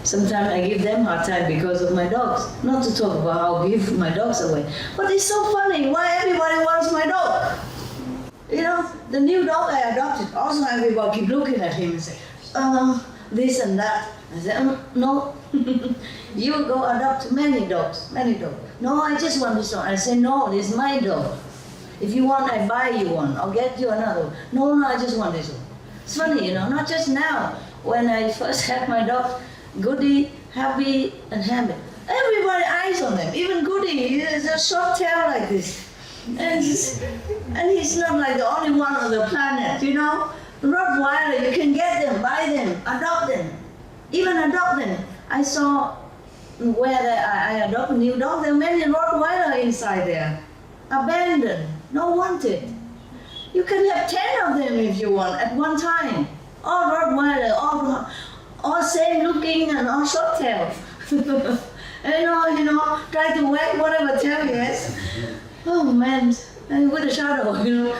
Speaker 2: Sometimes I give them hard time because of my dogs. Not to talk about how I give my dogs away. But it's so funny why everybody wants my dog. The new dog I adopted, also everybody keep looking at him and say, this and that. I said, no. You go adopt many dogs. No, I just want this one. I say, no, this is my dog. If you want, I buy you one. I'll get you another one. No, I just want this one. It's funny, not just now. When I first had my dog, Goody, Happy, and Hamid, everybody eyes on them. Even Goody, he has a short tail like this. And he's not like the only one on the planet, Rottweiler, you can get them, buy them, adopt them. Even adopt them. I saw where I adopt a new dog, there are many Rottweiler inside there. Abandoned, not wanted. You can have 10 of them if you want at one time. All Rottweiler, all same looking and all short tail. And try to wag whatever tail he has. Oh man, with a shadow, you know.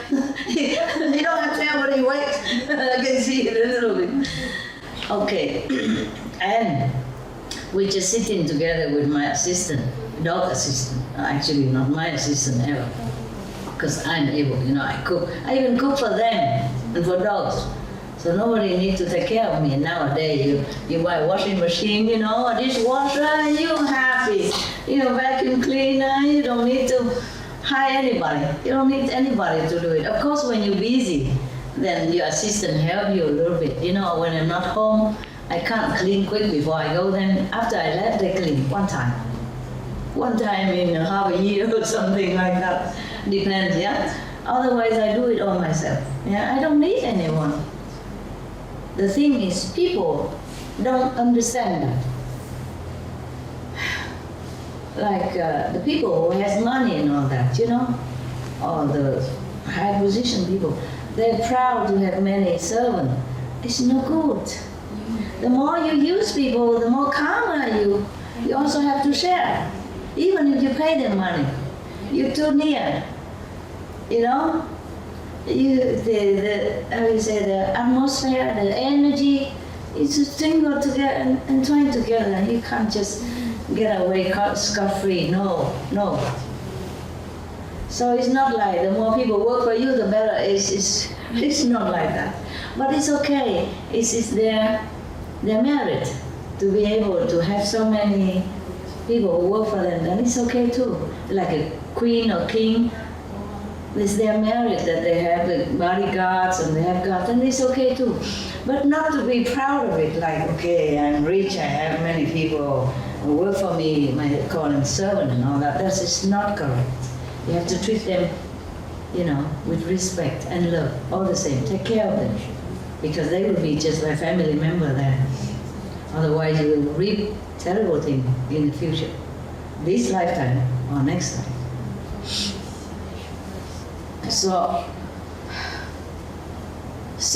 Speaker 2: You don't have to have any weight. I can see it a little bit. Okay, and we're just sitting together with my assistant, dog assistant. Actually, not my assistant ever, because I'm able, you know, I cook. I even cook for them and for dogs. So nobody needs to take care of me. Nowadays, you buy a washing machine, you know, a dishwasher, and you're happy. You know, vacuum cleaner, you don't need to hire anybody. You don't need anybody to do it. Of course, when you're busy, then your assistant help you a little bit. You know, when I'm not home, I can't clean quick before I go. Then after I left, they clean one time. One time in half a year or something like that. Depends, yeah? Otherwise, I do it all myself. Yeah, I don't need anyone. The thing is, people don't understand that. Like the people who has money and all that, you know, or the high position people, they're proud to have many servants. It's no good. The more you use people, the more calmer you. You also have to share, even if you pay them money. You're too near, you know. How you say, the atmosphere, the energy, it's just tangled together and twined together. You can't just get away scot-free. No. So it's not like the more people work for you, the better. It's not like that. But it's okay. It's their merit to be able to have so many people who work for them. And it's okay too. Like a queen or king. It's their merit that they have the bodyguards and they have guards, and it's okay too. But not to be proud of it, like, okay, I'm rich, I have many people who work for me, I call them servant and all that. That's just not correct. You have to treat them, you know, with respect and love, all the same. Take care of them, because they will be just like family member then. Otherwise, you will reap terrible things in the future, this lifetime or next time. So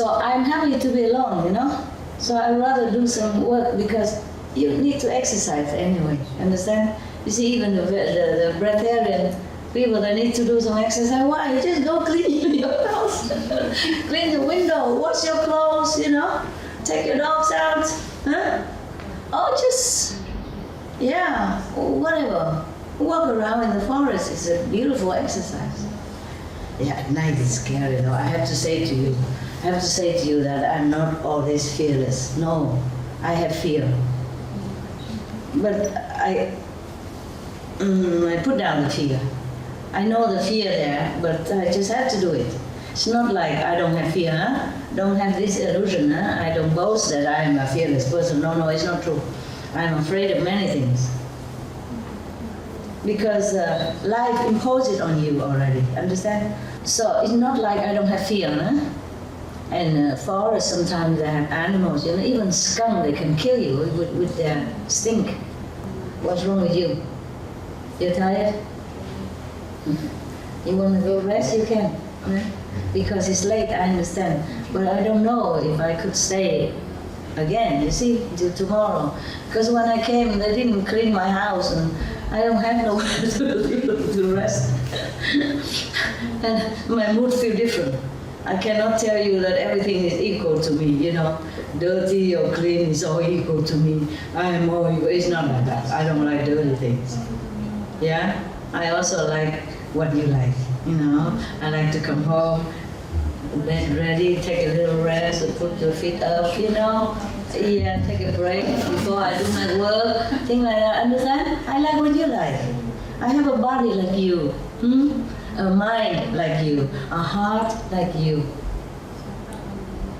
Speaker 2: I'm happy to be alone, you know. So I'd rather do some work, because you need to exercise anyway. Understand? You see, even the breatharian people, they need to do some exercise. Why? You just go clean your house, clean the window, wash your clothes, you know, take your dogs out, huh? Or just, yeah, whatever. Walk around in the forest. It's a beautiful exercise. Yeah, at night it's scary though. I have to say to you that I'm not always fearless. No, I have fear. But I put down the fear. I know the fear there, but I just have to do it. It's not like I don't have fear, huh? Don't have this illusion, huh? I don't boast that I am a fearless person. No, it's not true. I'm afraid of many things. Because life imposes it on you already, understand? So it's not like I don't have fear, huh? And forests, sometimes they have animals, you know, even skunk, they can kill you with their stink. What's wrong with you? You're tired? You want to go rest? You can, huh? Because it's late, I understand. But I don't know if I could stay again, you see, till tomorrow. Because when I came, they didn't clean my house, and I don't have nowhere to rest. And my mood feels different. I cannot tell you that everything is equal to me, you know. Dirty or clean is all equal to me. I am all equal. It's not like that. I don't like dirty things. Yeah? I also like what you like, you know. I like to come home, get ready, take a little rest, and put your feet up, you know. Yeah, take a break before I do my work, things like that. Understand? I like what you like. I have a body like you, a mind like you, a heart like you.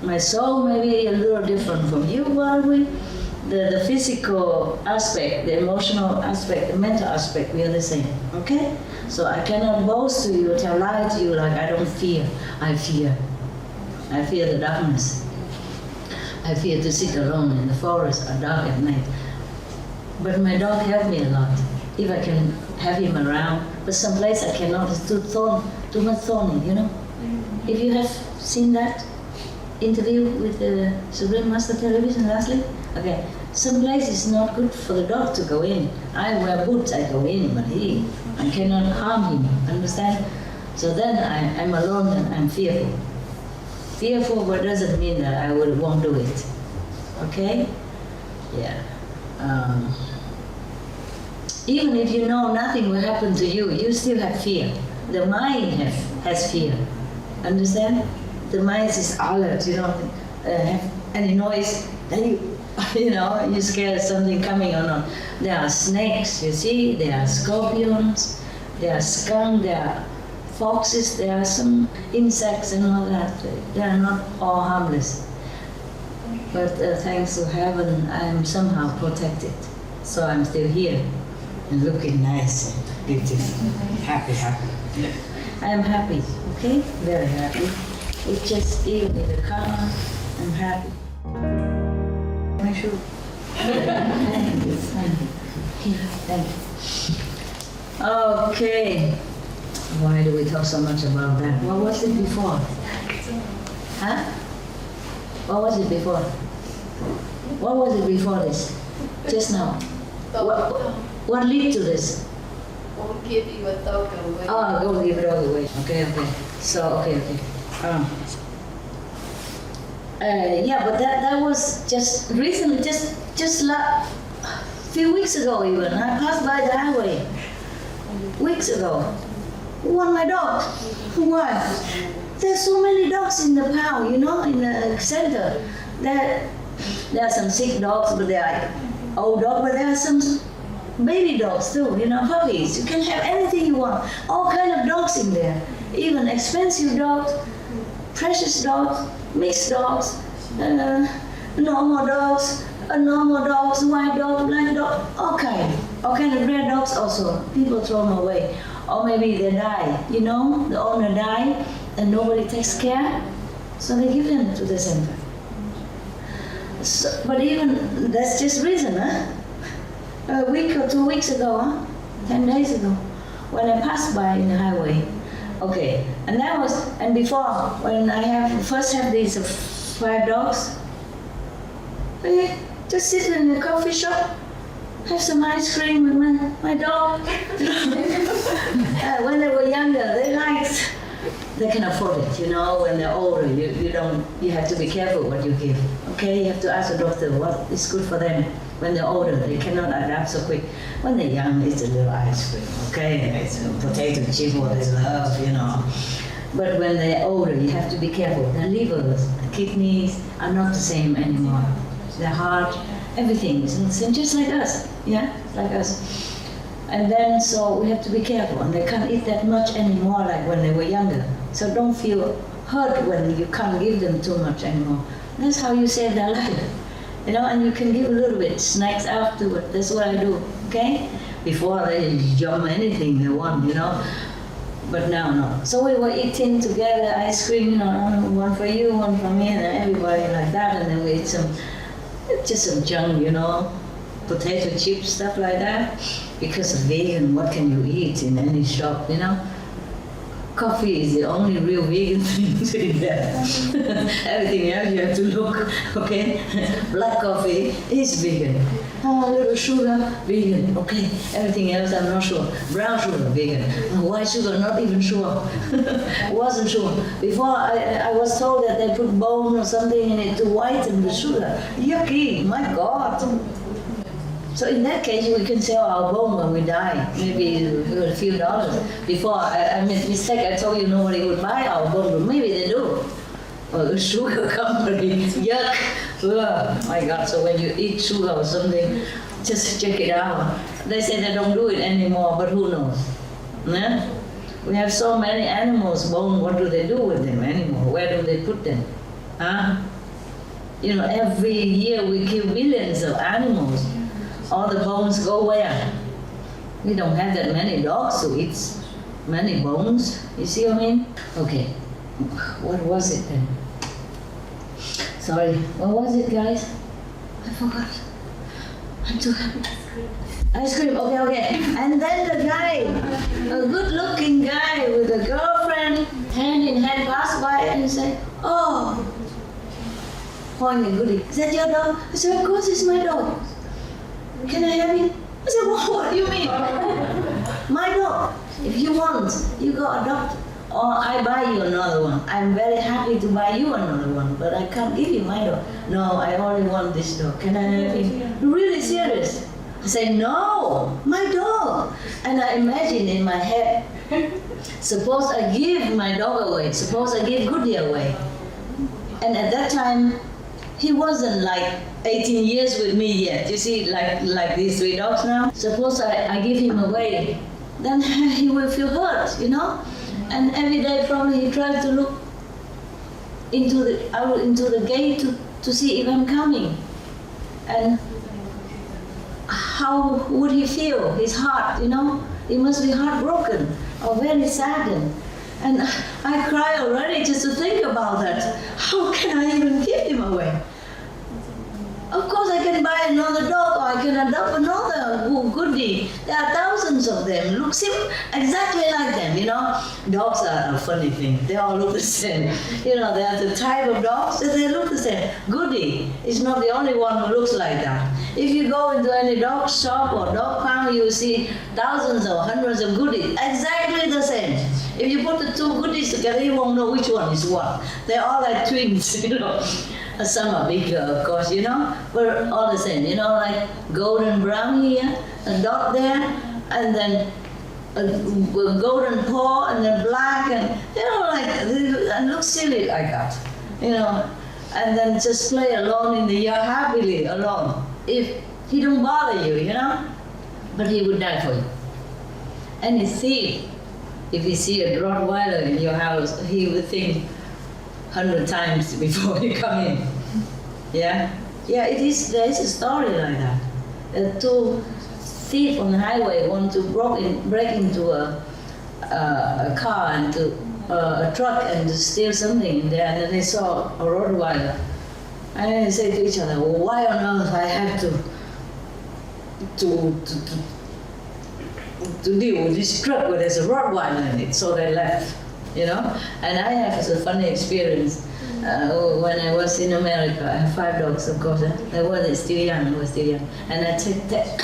Speaker 2: My soul may be a little different from you, but the physical aspect, the emotional aspect, the mental aspect, we are the same. Okay? So I cannot boast to you, tell lie to you like I don't fear. I fear. I fear the darkness. I fear to sit alone in the forest at dark at night. But my dog helped me a lot. If I can have him around, but someplace I cannot, it's too much thorny, you know? If you have seen that interview with the Supreme Master Television lastly, okay, someplace is not good for the dog to go in. I wear boots, I go in, but I cannot harm him, understand? So then I'm alone and I'm fearful. Fearful, but doesn't mean that I won't do it. Okay? Yeah. Even if you know nothing will happen to you, you still have fear. The mind has fear. Understand? The mind is alert, have any noise, then you're scared of something coming or not. There are snakes, you see, there are scorpions, there are skunk, there are foxes, there are some insects and all that. They are not all harmless. But thanks to heaven, I am somehow protected. So I'm still here and looking nice and beautiful. Happy. I am happy, okay? Very happy. It's just even in the car, I'm happy. My shoe. Thank you. Thank you. Okay. Why do we talk so much about that? What was it before? Huh? What was it before? What was it before this? Just now. What led to this?
Speaker 3: Won't give your dog away.
Speaker 2: Oh, go give it all away. Okay. So, okay. Yeah, but that was just recently, just a few weeks ago even. I passed by the highway. Weeks ago. Who want my dog? Why? There's so many dogs in the pound, in the center. There are some sick dogs, but they are old dogs, but there are some baby dogs too, puppies. You can have anything you want. All kind of dogs in there. Even expensive dogs, precious dogs, mixed dogs, normal dogs, white dogs, black dogs, all kind of rare dogs also. People throw them away. Or maybe they die, the owner died and nobody takes care, so they give them to the center. So, but even, that's just reason, a week or 2 weeks ago, 10 days ago, when I passed by in the highway. Okay, and before, when I first have these 5 dogs, I just sit in a coffee shop, have some ice cream with my dog. When they were younger, they can afford it, when they're older, you have to be careful what you give, okay? You have to ask the doctor what is good for them. When they're older, they cannot adapt so quick. When they're young, it's a little ice cream, okay? And it's a potato chip, what they love, But when they're older, you have to be careful. Their livers, kidneys are not the same anymore. Their heart, everything is not the same, just like us, like us. And then, so we have to be careful, and they can't eat that much anymore like when they were younger. So don't feel hurt when you can't give them too much anymore. That's how you save their life, and you can give a little bit, snacks afterward. That's what I do, okay? Before they jump anything they want, But now, no. So we were eating together, ice cream, one for you, one for me, and everybody like that, and then we eat just some junk, potato chips, stuff like that. Because of vegan, what can you eat in any shop, Coffee is the only real vegan thing in there. Everything else you have to look, okay? Black coffee is vegan. A little sugar, vegan, okay? Everything else I'm not sure. Brown sugar, vegan. White sugar, not even sure. Wasn't sure. Before I was told that they put bone or something in it to whiten the sugar. Yucky, my God. So in that case, we can sell our bone when we die, maybe a few dollars. Before, I made a mistake, I told you nobody would buy our bone, but maybe they do. A sugar company, yuck. Oh my God, so when you eat sugar or something, just check it out. They say they don't do it anymore, but who knows? Yeah? We have so many animals, bone, what do they do with them anymore? Where do they put them? Huh? Every year we kill millions of animals. All the bones go where? We don't have that many dogs to eat many bones. You see what I mean? Okay. What was it then? Sorry. What was it, guys? I forgot. I'm too happy. Ice cream. Okay. And then the guy, a good-looking guy with a girlfriend, hand in hand, passed by and said, "Oh, goody. Is that your dog?" I said, "Of course, it's my dog. Can I have it?" I said, "What do you mean?" "My dog. If you want, you go adopt or I buy you another one. I'm very happy to buy you another one, but I can't give you my dog. No, I only want this dog. Can I have him? Really serious? I say, no, my dog. And I imagine in my head, suppose I give my dog away, suppose I give Goody away. And at that time, he wasn't like 18 years with me yet. You see, like these 3 dogs now. Suppose I give him away, then he will feel hurt, you know? And every day probably he tries to look into the gate to see if I'm coming. And how would he feel? His heart, you know? He must be heartbroken or very saddened. And I cry already just to think about that. How can I even give him away? Of course I can buy another dog or I can adopt another Goody. There are thousands of them. Looks exactly like them, you know. Dogs are a funny thing. They all look the same. You know, they are the type of dogs that they look the same. Goody is not the only one who looks like that. If you go into any dog shop or dog pound, you will see thousands or hundreds of Goodies, exactly the same. If you put the 2 Goodies together, you won't know which one is what. They're all like twins, you know. Some are bigger, of course, you know, but all the same, you know, like golden brown here, a dot there, and then a golden paw, and then black, and, you know, like, and look silly like that, you know, and then just play alone in the yard, happily alone. If he don't bother you, you know, but he would die for you. Any thief, if he see a Rottweiler in your house, he would think 100 times before you come in. Yeah? Yeah, it is. There is a story like that. 2 thieves on the highway want to break into a car and a truck and to steal something in there, and then they saw a Rottweiler. And then they say to each other, well, why on earth I have to deal with this truck where there's a Rottweiler in it? So they left. You know, and I have a funny experience when I was in America. I have 5 dogs, of course. I was still young. And I took that.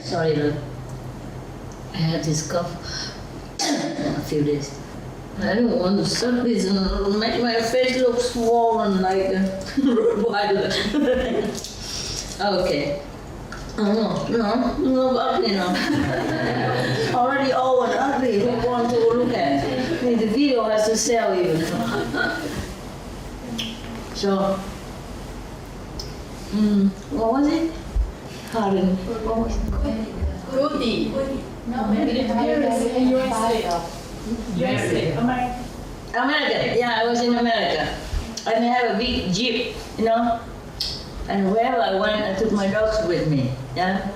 Speaker 2: Sorry, look. I had this cough a few days. I don't want to suck this and make my face look swollen like a Rottweiler. Okay. No, ugly, no. Already old and ugly, who want to look at? I mean, the video has to sell you. So, what was it? Pardon. What was it?
Speaker 3: Goody.
Speaker 4: No, maybe
Speaker 3: USA.
Speaker 2: America. Yeah, I was in America. And I have a big Jeep, you know. And wherever I went, I took my dogs with me, yeah?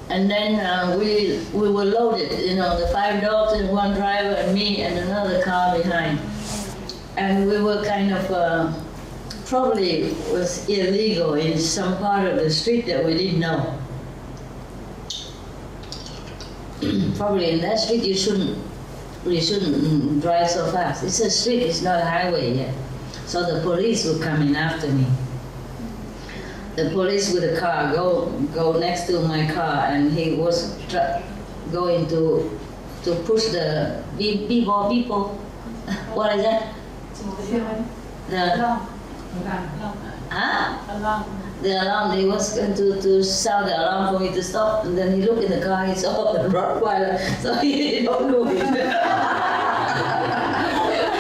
Speaker 2: And then we were loaded, you know, the 5 dogs and 1 driver and me and another car behind. And we were kind of, probably was illegal in some part of the street that we didn't know. Probably in that street you shouldn't drive so fast. It's a street, it's not a highway yet. So the police were coming after me. The police with a car go next to my car, and he was going to push the people. What is that? The alarm. He was going to sound the alarm for me to stop, and then he looked in the car. He saw the Rottweiler, so he don't do it.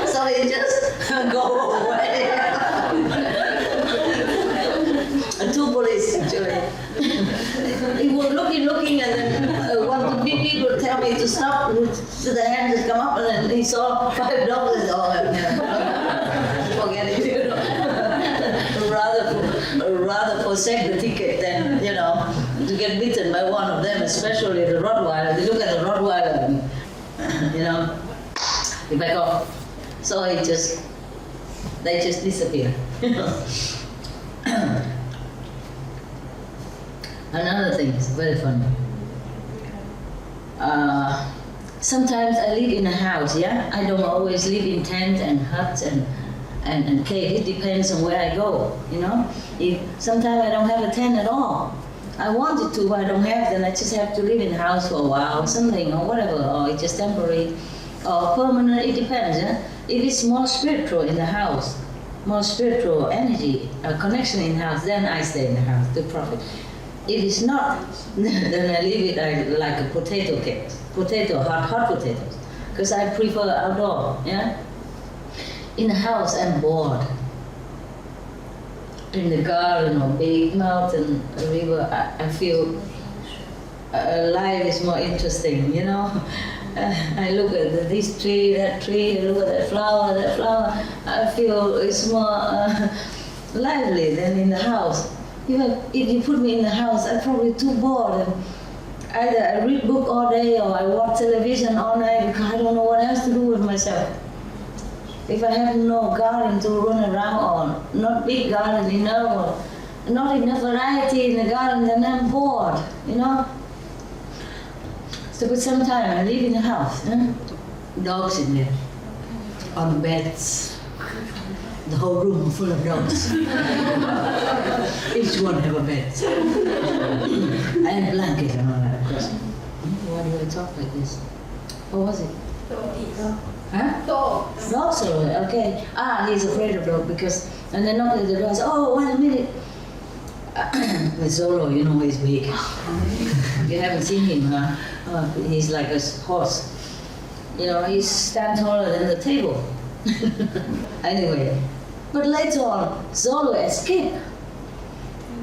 Speaker 2: So he just go away. 2 police actually. He was looking, and then one of the big people tell me to stop. So the hand just come up, and then he saw $5. Forget it. You know. rather forsake the ticket than, you know, to get bitten by one of them, especially the Rottweiler. They look at the Rottweiler and, you know, he back off. So they just disappear. Another thing is very funny. Sometimes I live in a house, yeah? I don't always live in tents and huts and cave. It depends on where I go, you know? Sometimes I don't have a tent at all. I wanted to, but I don't have, then I just have to live in the house for a while or something or whatever, or it's just temporary or permanent, it depends. If it's more spiritual in the house, more spiritual energy, a connection in the house, then I stay in the house to profit. If it's not, then I leave it like a potato cake, hot potatoes, because I prefer outdoor, yeah? In the house, I'm bored. In the garden or big mountain, a river, I feel life is more interesting, you know? I look at this tree, I look at that flower, I feel it's more lively than in the house. If you put me in the house, I'm probably too bored. Either I read book all day or I watch television all night because I don't know what else to do with myself. If I have no garden to run around on, not big garden enough, or not enough variety in the garden, then I'm bored, you know? So for some time I live in the house, dogs in there, on beds, the whole room full of dogs. Each one have a bed. And blanket and all that, of course. Why do I talk like this? What was it? Huh?
Speaker 3: Dogs.
Speaker 2: Dogs are okay. He's afraid of dogs because, and then knock at the door and say, oh, wait a minute. With Zolo, you know he's big. You haven't seen him, huh? He's like a horse. You know, he stands taller than the table. Anyway, but later on, Zolo escaped.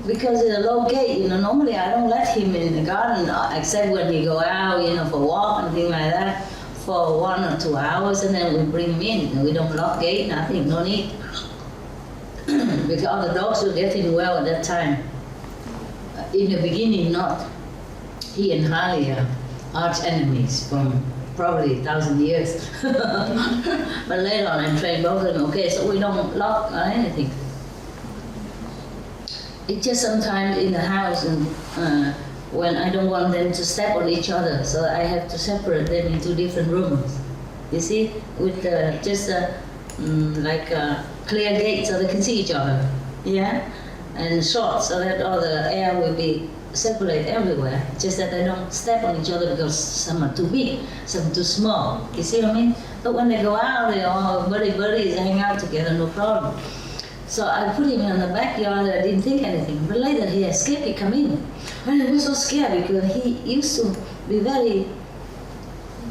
Speaker 2: Because it's a low gate, you know, normally I don't let him in the garden except when we go out, you know, for a walk and things like that, for 1 or 2 hours, and then we bring him in. We don't lock gate, nothing, no need. Because all the dogs were getting well at that time. In the beginning, not. He and Harley are arch enemies from probably 1,000 years. But later on, I trained both of them. Okay, so we don't lock or anything. It's just sometimes in the house, and when I don't want them to step on each other, so I have to separate them into different rooms. You see, with just like a clear gate so they can see each other. Yeah, and short so that all the air will be circulate everywhere. Just that they don't step on each other because some are too big, some too small. You see what I mean? But when they go out, they all buddies hang out together, no problem. So I put him in the backyard. I didn't think anything. But later he escaped. He come in, and I was so scared because he used to be very,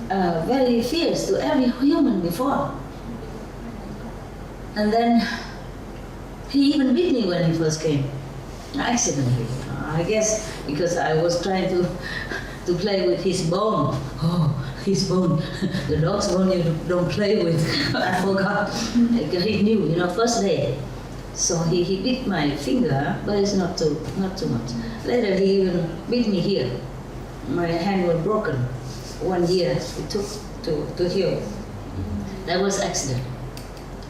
Speaker 2: very fierce to every human before. And then he even beat me when he first came, accidentally. I guess because I was trying to play with his bone. Oh, his bone. The dog's bone you don't play with. I forgot. He knew, you know, first day. So he bit my finger, but it's not too much. Later he even bit me here. My hand was broken. 1 year it took to heal. That was accident.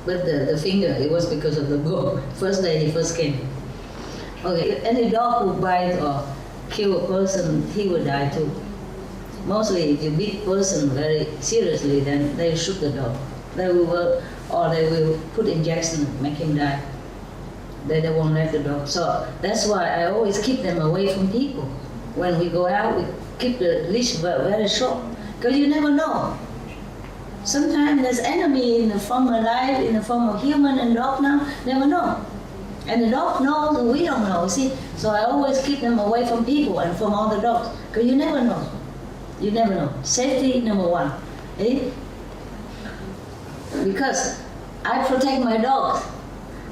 Speaker 2: But the finger, it was because of the bone. First day he first came. Okay, any dog who bite or kill a person, he will die too. Mostly if you beat a person very seriously, then they shoot the dog. They will work, or they will put injection, make him die. They won't let the dog. So that's why I always keep them away from people. When we go out, we keep the leash very short, because you never know. Sometimes there's enemy in the form of life, in the form of human and dog now, never know. And the dog knows and we don't know, see? So I always keep them away from people and from all the dogs, because you never know. You never know. Safety number one. Eh? Because I protect my dogs.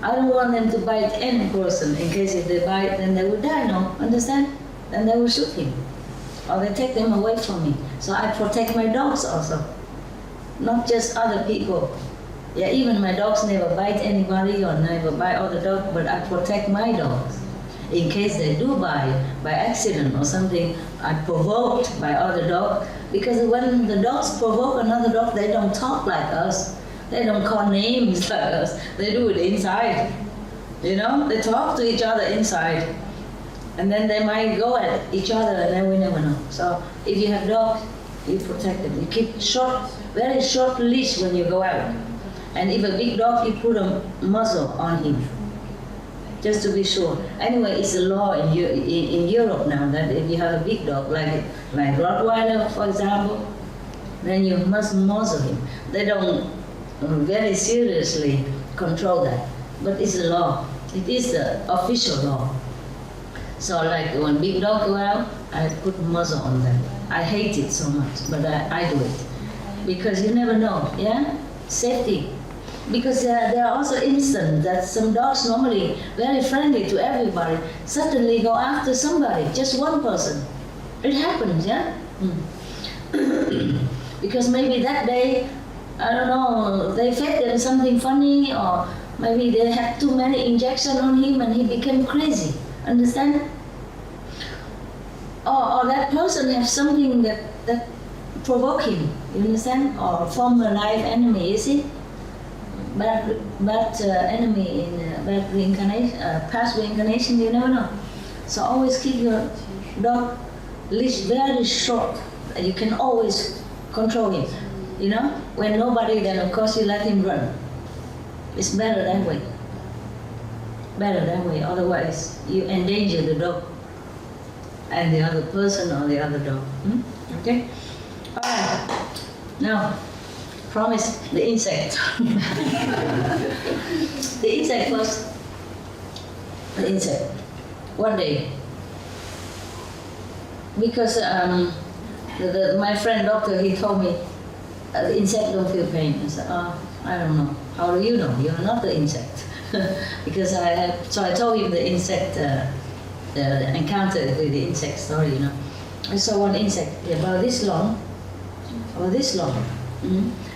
Speaker 2: I don't want them to bite any person, in case if they bite, then they will die, no? Understand? Then they will shoot him. Or they take them away from me. So I protect my dogs also. Not just other people. Yeah, even my dogs never bite anybody or never bite other dogs, but I protect my dogs. In case they do bite by accident or something, I'm provoked by other dogs. Because when the dogs provoke another dog, they don't talk like us. They don't call names like us. They do it inside. You know, they talk to each other inside. And then they might go at each other and then we never know. So if you have dogs, you protect them. You keep short, very short leash when you go out. And if a big dog, you put a muzzle on him. just to be sure. Anyway, it's a law in Europe now that if you have a big dog, like Rottweiler, for example, then you must muzzle him. They don't very seriously control that, but it's a law. It is the official law. So like when big dog go out, I put muzzle on them. I hate it so much, but I do it. Because you never know, yeah? Safety. Because there are also instances that some dogs normally very friendly to everybody, suddenly go after somebody, just one person. It happens, yeah? Because maybe that day, I don't know, they fed them something funny, or maybe they had too many injections on him and he became crazy. Understand? Or that person has something that provoke him, you understand? Or form a life enemy, you see? Bad enemy in bad reincarnation, past reincarnation, you never know. So always keep your dog leash very short. You can always control him, you know? When nobody, then of course you let him run. It's better that way. Better that way, otherwise you endanger the dog and the other person or the other dog. Okay? Alright. Now, promise the insect. The insect first. The insect. One day. Because my friend doctor, he told me the insect don't feel pain. I said, I don't know. How do you know? You're not the insect. Because so I told him the insect, the encounter with the insect story, you know. I saw one insect about this long.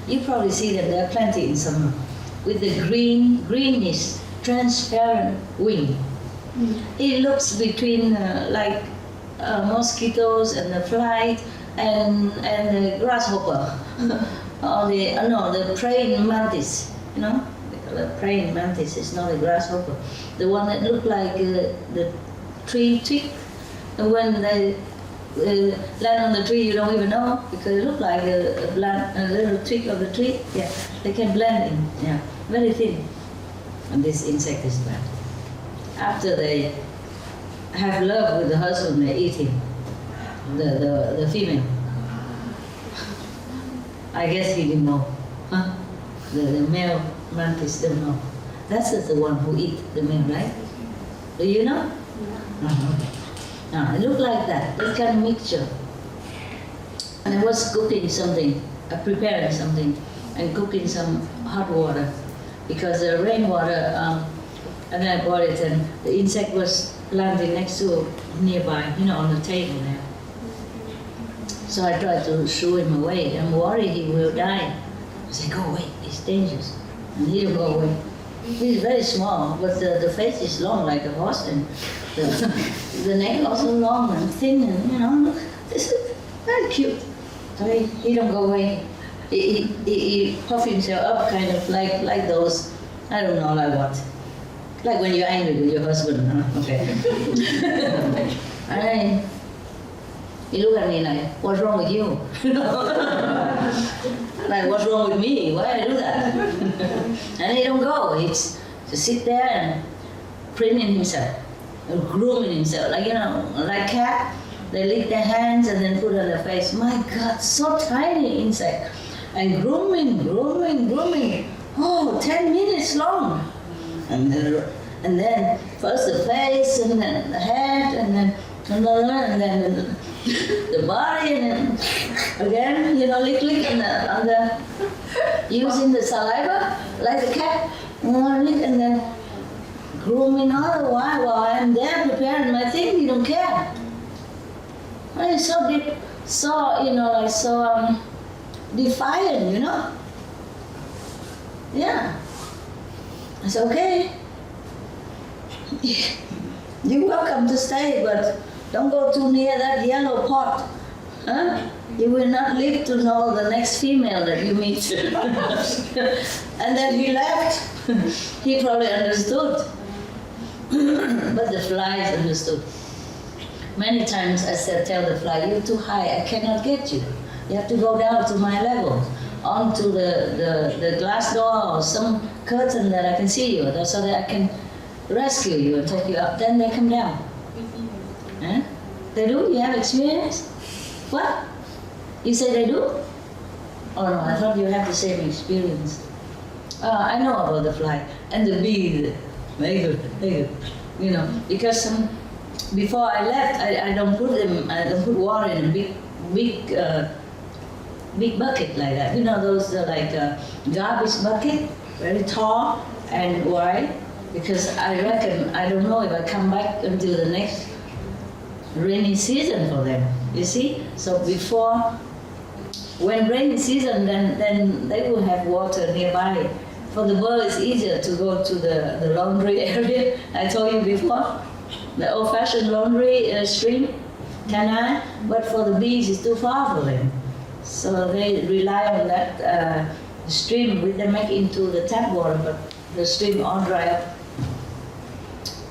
Speaker 2: You probably see them, there are plenty in summer, with the greenish, transparent wing. It looks between like mosquitoes and the fly and the grasshopper, or the praying mantis, you know. The praying mantis is not a grasshopper. The one that look like the tree twig, and when they land on the tree, you don't even know, because it look like a little twig of the tree. Yeah, they can blend in. Yeah, very thin. And this insect is bad. After they have love with the husband, they eat him. The female. I guess he didn't know. Huh? The male mantis don't know. That's the one who eat the male, right? Do you know? Okay. Now, it looked like that kind of mixture. And I was cooking something, preparing something, and cooking some hot water, because the rainwater, and then I brought it, and the insect was landing next to nearby, you know, on the table there. So I tried to shoo him away. I'm worried he will die. I said, go away, it's dangerous. And he didn't go away. He's very small, but the face is long like a horse, and the neck also long and thin, and you know, look, this is very cute. So he don't go away. He puff himself up, kind of like those, I don't know, like what? Like when you're angry with your husband, huh? Okay. And he look at me like, what's wrong with you? Like, what's wrong with me? Why I do that? And he don't go. He's to sit there and preening himself, and grooming himself, like, you know, like cat. They lick their hands and then put on their face. My God, so tiny insect. And grooming. Oh, 10 minutes long. And then first the face, and then the head, and then another, and then the body, and then again, you know, lick, and the using the saliva like the cat, and then grooming all the while I'm there preparing my thing. You don't care. Well, it's so deep, so, you know, like so defiant, you know. Yeah. I said, okay. You're welcome to stay, but don't go too near that yellow pot. Huh? You will not live to know the next female that you meet. And then he left. He probably understood. But the flies understood. Many times I said, tell the fly, you're too high, I cannot get you. You have to go down to my level, onto the glass door or some curtain that I can see you, so that I can rescue you and take you up, then they come down. Huh? They do? You have experience? What? You say they do? Oh no, I thought you had the same experience. I know about the fly and the bee. Very good, very good. You know, because before I left, I don't put water in a big bucket like that. You know, those garbage bucket, very tall and wide. Because I reckon, I don't know if I come back until the next rainy season for them, you see? So when rainy season, then they will have water nearby. For the bird, it's easier to go to the laundry area. I told you before, the old-fashioned laundry stream, canal, but for the bees, it's too far for them. So they rely on that stream, which they make into the tap water, but the stream all dry up.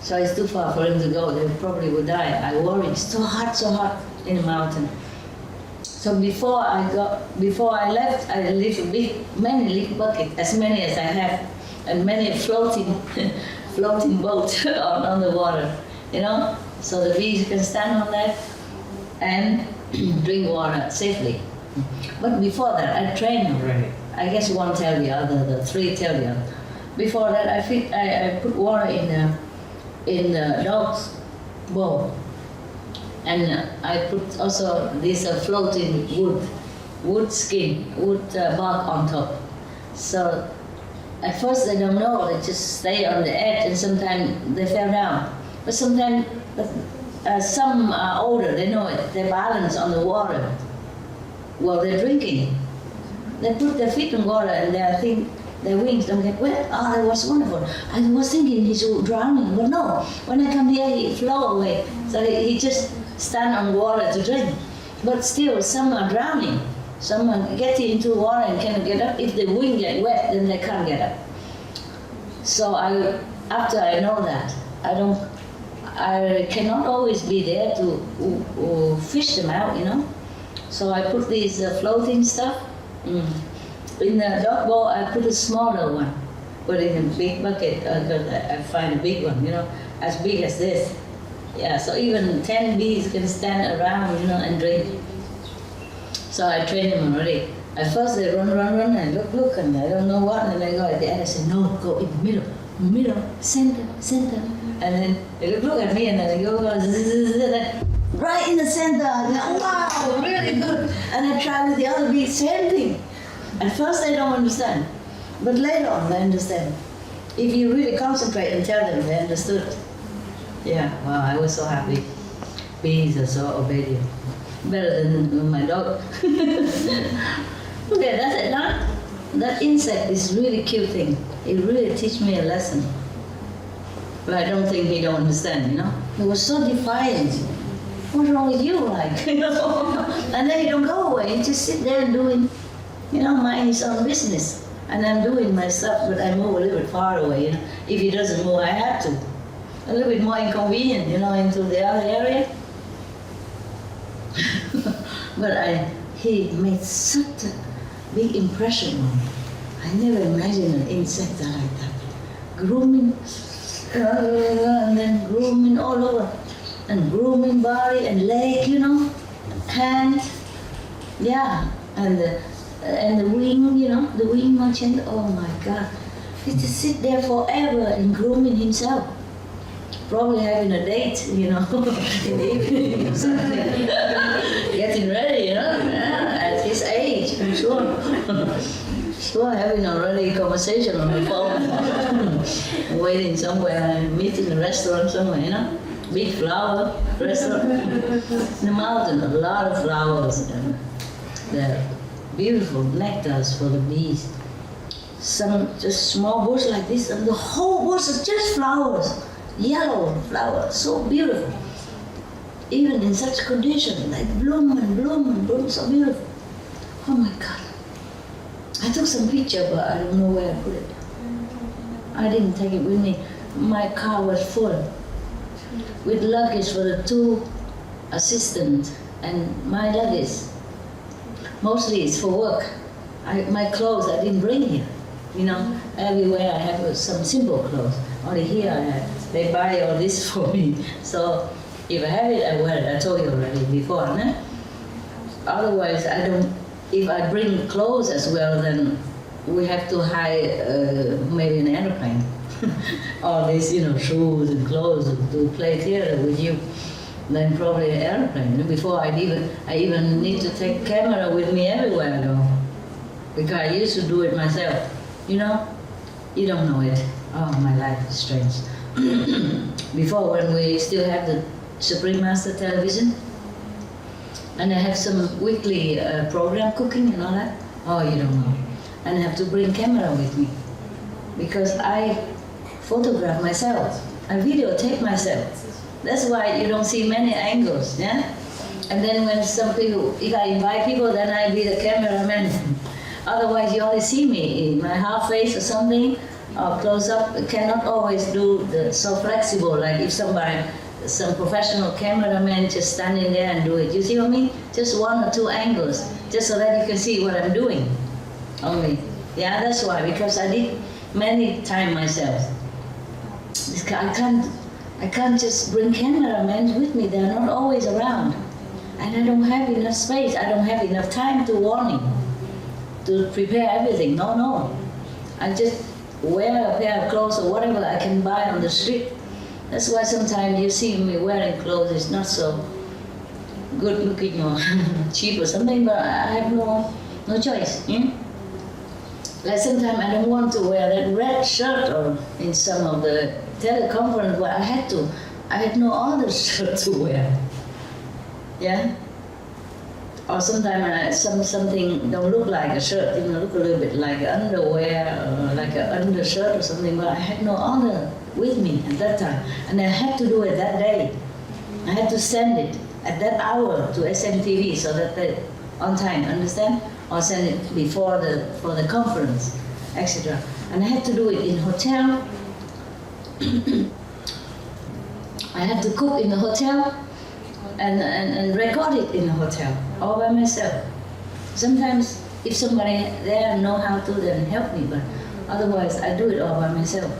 Speaker 2: So it's too far for them to go. They probably would die. I worry. It's so hot in the mountain. So before I left, I left many little buckets, as many as I have, and many floating boats on the water, you know. So the bees can stand on that and drink water safely. But before that, I trained already. I guess one tell the other, the three tell the other. Before that, I put water in the dog's bowl. And I put also this floating wood bark on top. So at first they don't know, they just stay on the edge and sometimes they fell down. But sometimes some are older, they know it, they balance on the water while they're drinking. They put their feet in water and they think their wings don't get wet. Oh, that was wonderful. I was thinking he's drowning, but no. When I come here, he flow away. So he just stand on water to drink. But still, some are drowning. Some are getting into water and cannot get up. If the wing get wet, then they can't get up. So after I know that, I cannot always be there to fish them out, you know. So I put these floating stuff. In the dog bowl, I put a smaller one, put it in a big bucket, because I find a big one, you know, as big as this. Yeah, so even 10 bees can stand around, you know, and drink. So I train them already. At first they run, and look, and I don't know what, and they go at the end, I say, no, go in the middle, center. And then they look at me, and then they go, right in the center. And then, wow, really good. And I try with the other bees, same thing. At first they don't understand, but later on they understand. If you really concentrate and tell them, they understood. Yeah, wow, I was so happy. Bees are so obedient. Better than my dog. Okay, that's it. That insect is really cute thing. It really teach me a lesson. But I don't think he don't understand, you know. He was so defiant. What's wrong with you, like? You know? And then he don't go away. He just sit there and doing, you know, mind his own business. And I'm doing my stuff, but I move a little bit far away, you know. If he doesn't move, I have to. A little bit more inconvenient, you know, into the other area. But he made such a big impression on me. I never imagined an insect like that. Grooming, and then grooming all over. And grooming body and leg, you know, hand, yeah, and the wing, you know, the wing merchant, oh my God. He just sit there forever and grooming himself. Probably having a date, you know, in the evening or something. Getting ready, you know, at his age, I'm sure. Sure, having already a conversation on the phone. Waiting somewhere, meeting in a restaurant somewhere, you know. Big flower restaurant. In the mountain, a lot of flowers. And the beautiful nectars for the bees. Some just small bush like this, and the whole bush is just flowers. Yellow flowers, so beautiful. Even in such condition, like bloom, so beautiful. Oh my God. I took some picture, but I don't know where I put it. I didn't take it with me. My car was full with luggage for the 2 assistants and my luggage. Mostly it's for work. My clothes I didn't bring here. You know, everywhere I have some simple clothes. Only here I have They buy all this for me. So if I have it, I wear it. I told you already before, no? Otherwise, I don't. If I bring clothes as well, then we have to hire maybe an airplane. All these, shoes and clothes to play theater with you. Then probably an airplane. Before I even need to take camera with me everywhere I go. Because I used to do it myself. You don't know it. Oh, my life is strange. Before, when we still have the Supreme Master television, and I have some weekly program cooking and all that. Oh, you don't know. And I have to bring camera with me. Because I photograph myself. I videotape myself. That's why you don't see many angles, yeah? And then when some people, if I invite people, then I be the cameraman. Otherwise, you only see me in my half face or something, or close up. You cannot always do so flexible, like if some professional cameraman just standing there and do it. You see what I mean? Just one or two angles, just so that you can see what I'm doing. Only. Yeah, that's why, because I did many times myself. I can't just bring cameramen with me. They're not always around. And I don't have enough space. I don't have enough time to warning, to prepare everything. No. I just wear a pair of clothes or whatever I can buy on the street. That's why sometimes you see me wearing clothes. It's not so good looking or cheap or something, but I have no choice. Like sometimes I don't want to wear that red shirt or in some of the teleconference where I had to. I had no other shirt to wear. Yeah? Or sometimes something don't look like a shirt, look a little bit like underwear or like an undershirt or something, but I had no other with me at that time. And I had to do it that day. I had to send it at that hour to SMTV so that they on time, understand? Or send it for the conference, etc. And I had to do it in hotel. I had to cook in the hotel and record it in the hotel, all by myself. Sometimes if somebody there know how to, then help me, but otherwise I do it all by myself.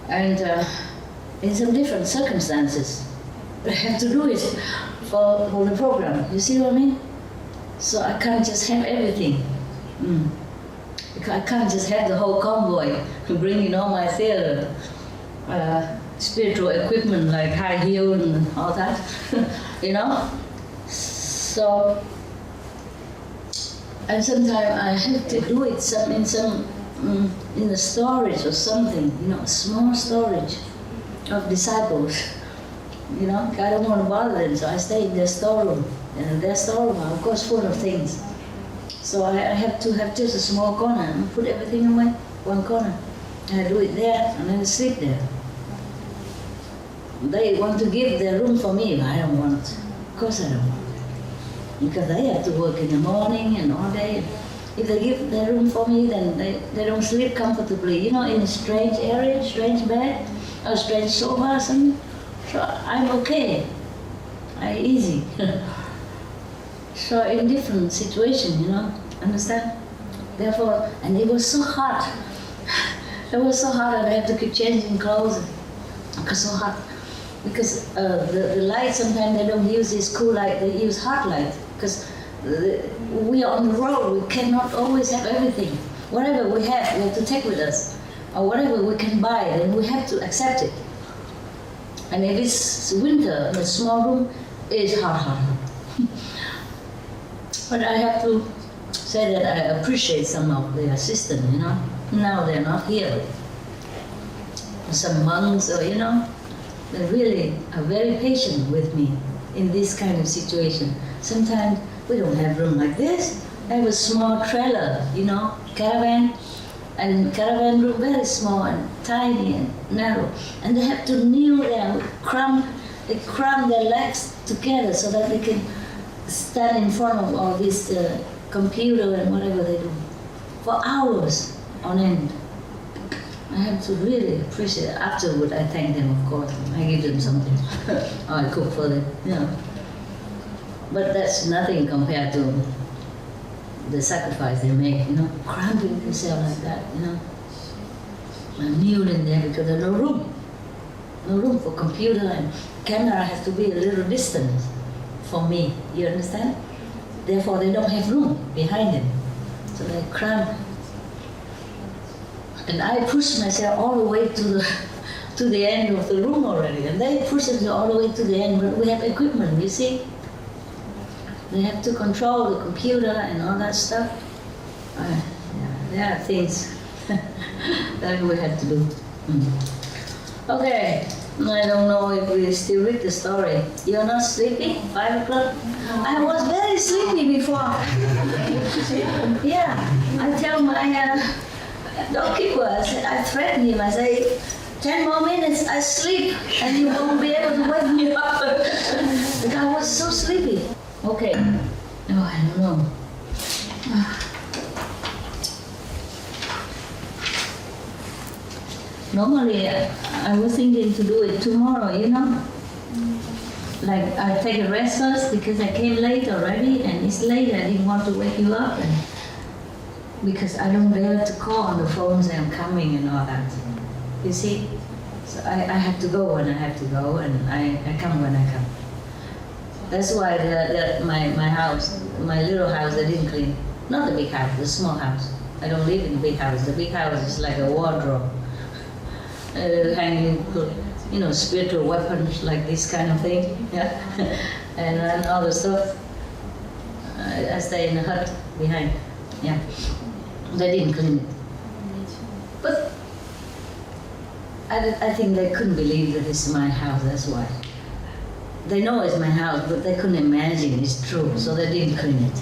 Speaker 2: And in some different circumstances, I have to do it for the program. You see what I mean? So I can't just have everything. Because I can't just have the whole convoy bringing all my theater spiritual equipment like high heel and all that, So, and sometimes I have to do it in the storage or something, small storage of disciples. I don't want to bother them, so I stay in their storeroom. And their storeroom are, of course, full of things. So I have to have just a small corner and put everything away, one corner. And I do it there, and then I sleep there. They want to give their room for me, but I don't want it. Of course I don't want it. Because they have to work in the morning and all day. If they give their room for me, then they don't sleep comfortably, in a strange area, strange bed, or strange sofa or something. So I'm okay. Easy. So in different situations, understand? Therefore, and it was so hot. It was so hot that I had to keep changing clothes. It was so hot. Because the light, sometimes they don't use this cool light, they use hot light. Because we are on the road, we cannot always have everything. Whatever we have to take with us. Or whatever we can buy, then we have to accept it. And if it's winter in a small room, it's hot. But I have to say that I appreciate some of their system, Now they're not here. Some monks, or they really are very patient with me in this kind of situation. Sometimes we don't have room like this. I have a small trailer, caravan. And caravan room very small and tiny and narrow. And they have to kneel there, they cram their legs together so that they can stand in front of all this computer and whatever they do for hours on end. I have to really appreciate it. Afterward, I thank them, of course. I give them something. Or I cook for them, But that's nothing compared to the sacrifice they make, cramping themselves like that, kneel in there because there's no room. No room for computer, and camera has to be a little distance for me. You understand? Therefore, they don't have room behind them. So they cramp. And I push myself all the way to the end of the room already. And they push themselves all the way to the end, but we have equipment, you see? They have to control the computer and all that stuff. There are things that we have to do. Okay, I don't know if we still read the story. You're not sleepy? 5 o'clock? I was very sleepy before. Yeah, I tell my dog keeper, I threaten him, I say, 10 more minutes, I sleep, and you won't be able to wake me up. Because I was so sleepy. Okay. Oh, I don't know. Normally, I was thinking to do it tomorrow, you know? Like, I take a rest first because I came late already, and it's late, I didn't want to wake you up. And because I don't dare to call on the phone saying I'm coming and all that. You see? So I have to go when I have to go, and I come when I come. That's why my house, my little house, I didn't clean. Not the big house, the small house. I don't live in the big house. The big house is like a wardrobe. Hanging, you know, spiritual weapons, like this kind of thing, yeah, and all the stuff. I stay in the hut behind, yeah. They didn't clean it, but I think they couldn't believe that it's my house. That's why. They know it's my house, but they couldn't imagine it's true, so they didn't clean it.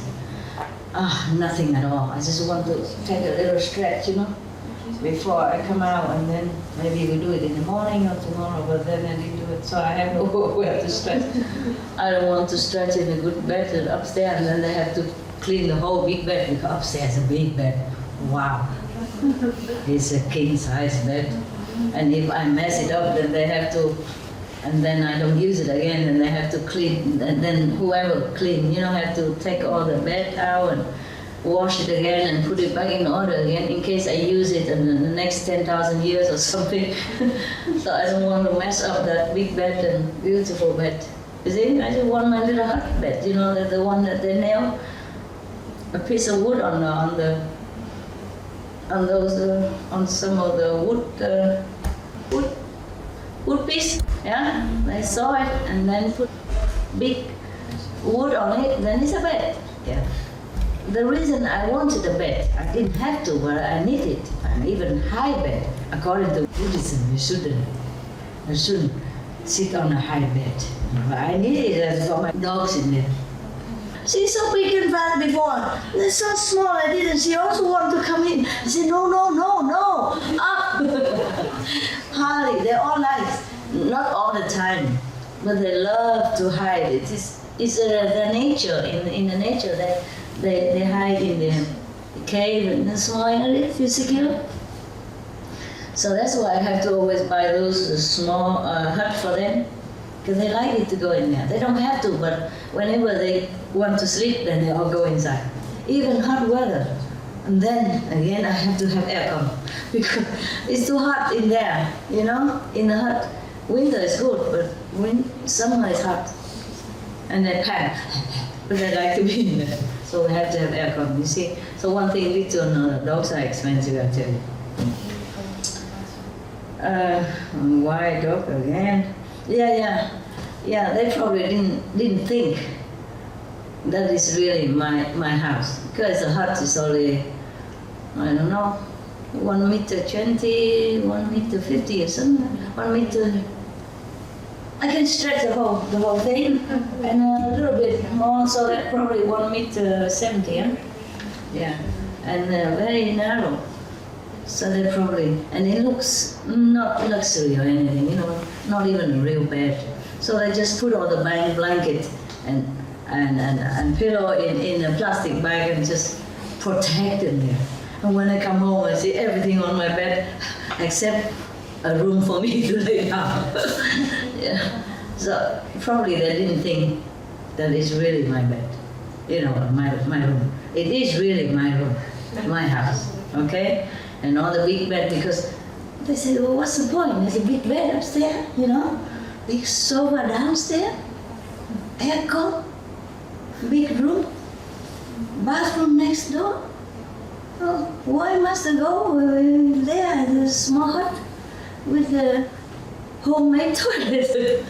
Speaker 2: Nothing at all. I just want to take a little stretch, you know, before I come out, and then maybe we do it in the morning or tomorrow, but then I didn't do it, so I have nowhere to stretch. I don't want to stretch in a good bed upstairs, and then they have to clean the whole big bed, because upstairs is a big bed. Wow. It's a king-size bed. And if I mess it up, then they have to, and then I don't use it again, and they have to clean, and then whoever clean, you know, have to take all the bed out and wash it again and put it back in order again in case I use it in the next 10,000 years or something. So I don't want to mess up that big bed and beautiful bed. You see, I just want my little hut bed, you know, the one that they nail a piece of wood on some of the wood piece, yeah. They saw it and then put big wood on it. Then it's a bed, yeah. The reason I wanted a bed, I didn't have to, but I needed an even high bed. According to Buddhism, you shouldn't sit on a high bed. But I needed it for my dogs in there. She's so big and fat before. They're so small, I didn't. She also wanted to come in. I said, no, up. Hardly, they're all nice. Not all the time, but they love to hide. It's their nature, in the nature that they hide in the cave and the small area, if you secure. So that's why I have to always buy those small huts for them, because they like it to go in there. They don't have to, but whenever they want to sleep, then they all go inside. Even hot weather. And then again, I have to have aircon because it's too hot in there, you know, in the hut. Winter is good, but summer is hot. And they panic, but they like to be in there. So we have to have aircon, you see. So one thing leads to another. Dogs are expensive, I tell you. Why dog again? Yeah. They probably didn't think that is really my house, because the hut is only, I don't know, 1 meter 20, 1 meter 50 or something. 1 meter. I can stretch the whole thing, and a little bit more, so that probably 1 meter 70, yeah? Yeah, and very narrow. So they probably, and it looks not luxury or anything, you know, not even a real bed. So they just put all the blanket and pillow in a plastic bag and just protect them there. And when I come home, I see everything on my bed except a room for me to lay down. Yeah. So probably they didn't think that it's really my bed, you know, my room. It is really my room, my house, okay? And all the big bed, because They said, well, what's the point? There's a big bed upstairs, big sofa downstairs, aircon, big room, bathroom next door. Oh, why must I go there in the small hut with the homemade toilet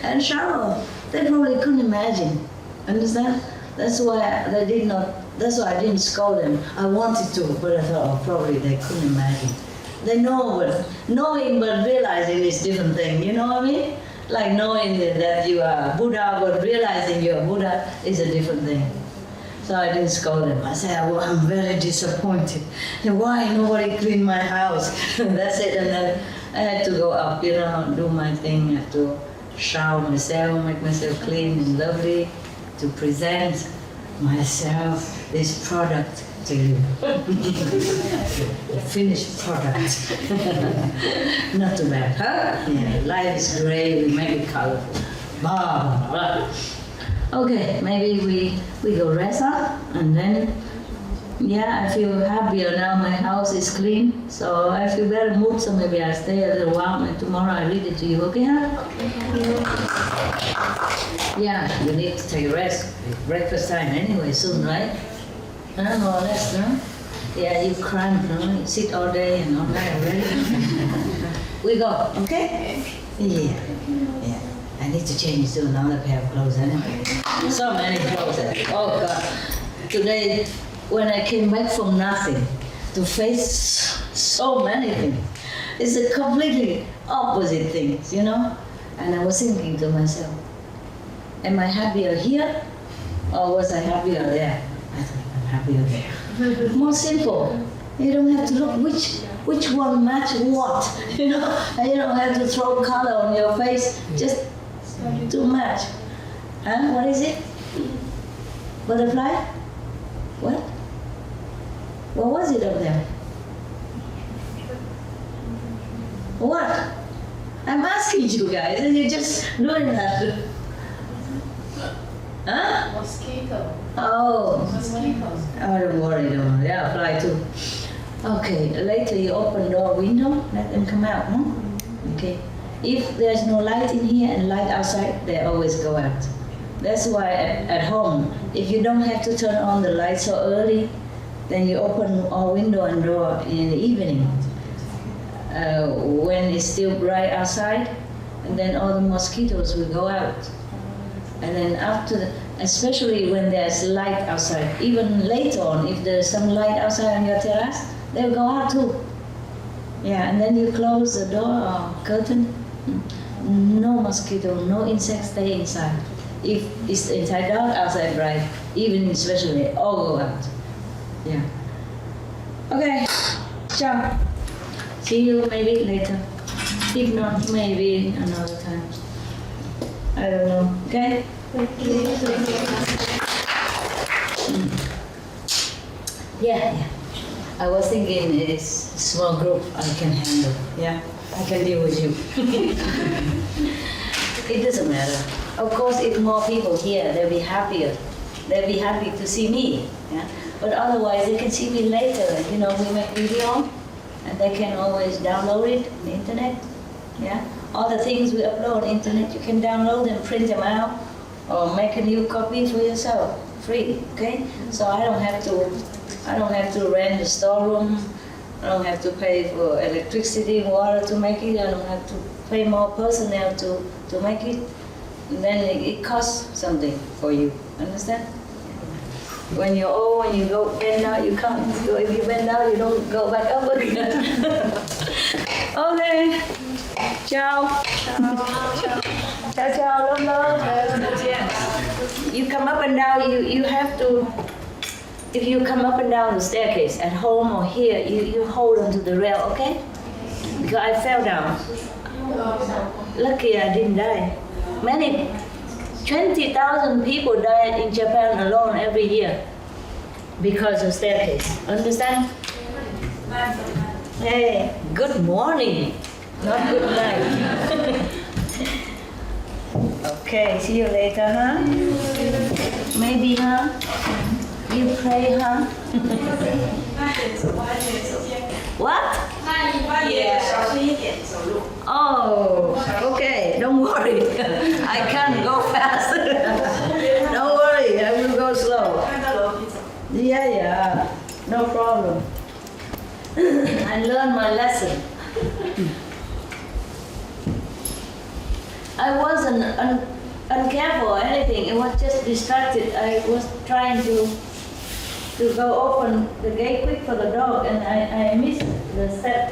Speaker 2: and shower? They probably couldn't imagine. Understand? That's why I didn't scold them. I wanted to, but I thought, probably they couldn't imagine. They know, but knowing but realizing is a different thing. You know what I mean? Like knowing that you are Buddha, but realizing you're Buddha is a different thing. So I didn't scold them. I said, well, I'm very disappointed. And why nobody cleaned my house? That's it. And then I had to go up, do my thing. I have to shower myself, make myself clean and lovely, to present myself this product to you. The finished product. Not too bad, huh? Yeah, life is great, we make it colorful. Blah, blah, blah. Okay, maybe we go rest up, and then, I feel happier now. My house is clean, so I feel better mood, so maybe I stay a little while, and tomorrow I read it to you, okay, huh? Yeah, you need to take a rest. Breakfast time anyway soon, right? More or less, no? Yeah, you cramp, no? You sit all day and all night already. We go, okay? Yeah. I need to change to another pair of clothes anyway. So many clothes. Oh God. Today, when I came back from nothing to face so many things, it's a completely opposite things, And I was thinking to myself, am I happier here or was I happier there? I think I'm happier there. More simple. You don't have to look which one match what, And you don't have to throw color on your face, just to match. Huh? What is it? Butterfly? What? What was it up there? What? I'm asking you guys, and you're just doing that. Huh?
Speaker 3: Mosquito.
Speaker 2: Oh.
Speaker 3: Mosquitoes.
Speaker 2: Oh, don't worry, don't worry. Yeah, fly too. Okay, later you open door, window, let them come out, huh? Okay. If there's no light in here and light outside, they always go out. That's why at home, if you don't have to turn on the light so early, then you open all window and door in the evening. When it's still bright outside, and then all the mosquitoes will go out. And then especially when there's light outside, even later on, if there's some light outside on your terrace, they'll go out too. Yeah, and then you close the door or curtain. No mosquito, no insects stay inside. If it's inside dark, outside bright, even especially, all go out. Yeah. Okay, ciao. See you maybe later. If not, maybe another time. I don't know, okay? Yeah. I was thinking it's a small group I can handle. Yeah, I can deal with you. It doesn't matter. Of course, if more people here, they'll be happier. They'll be happy to see me. Yeah? But otherwise, they can see me later. We make video, and they can always download it on the internet. Yeah, all the things we upload on the internet, you can download them, print them out, or make a new copy for yourself, free. Okay? So I don't have to rent a storeroom. I don't have to pay for electricity and water to make it. I don't have to pay more personnel to make it. And then it costs something for you. Understand? When you're old, when you go bend down, you can't. If you bend down, you don't go back up again. Okay. Ciao. Ciao. Love. You come up and down. You have to. If you come up and down the staircase at home or here, you hold onto the rail, okay? Because I fell down. Lucky I didn't die. 20,000 people die in Japan alone every year because of staircase. Understand? Hey, good morning, not good night. Okay, see you later, huh? Maybe, huh? You pray, huh? What? Oh, okay. Don't worry. I can't go fast. Don't worry. I will go slow. Yeah. No problem. I learned my lesson. I wasn't uncareful or anything. It was just distracted. I was trying to go open the gate quick for the dog, and I missed the step.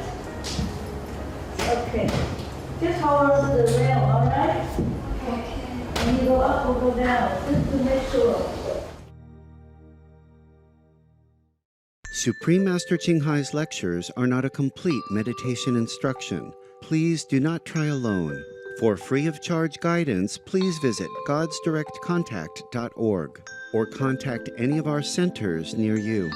Speaker 2: Okay. Just hold on to the rail, all right? Okay. And you go up or go down, just to make sure.
Speaker 1: Supreme Master Ching Hai's lectures are not a complete meditation instruction. Please do not try alone. For free of charge guidance, please visit godsdirectcontact.org or contact any of our centers near you.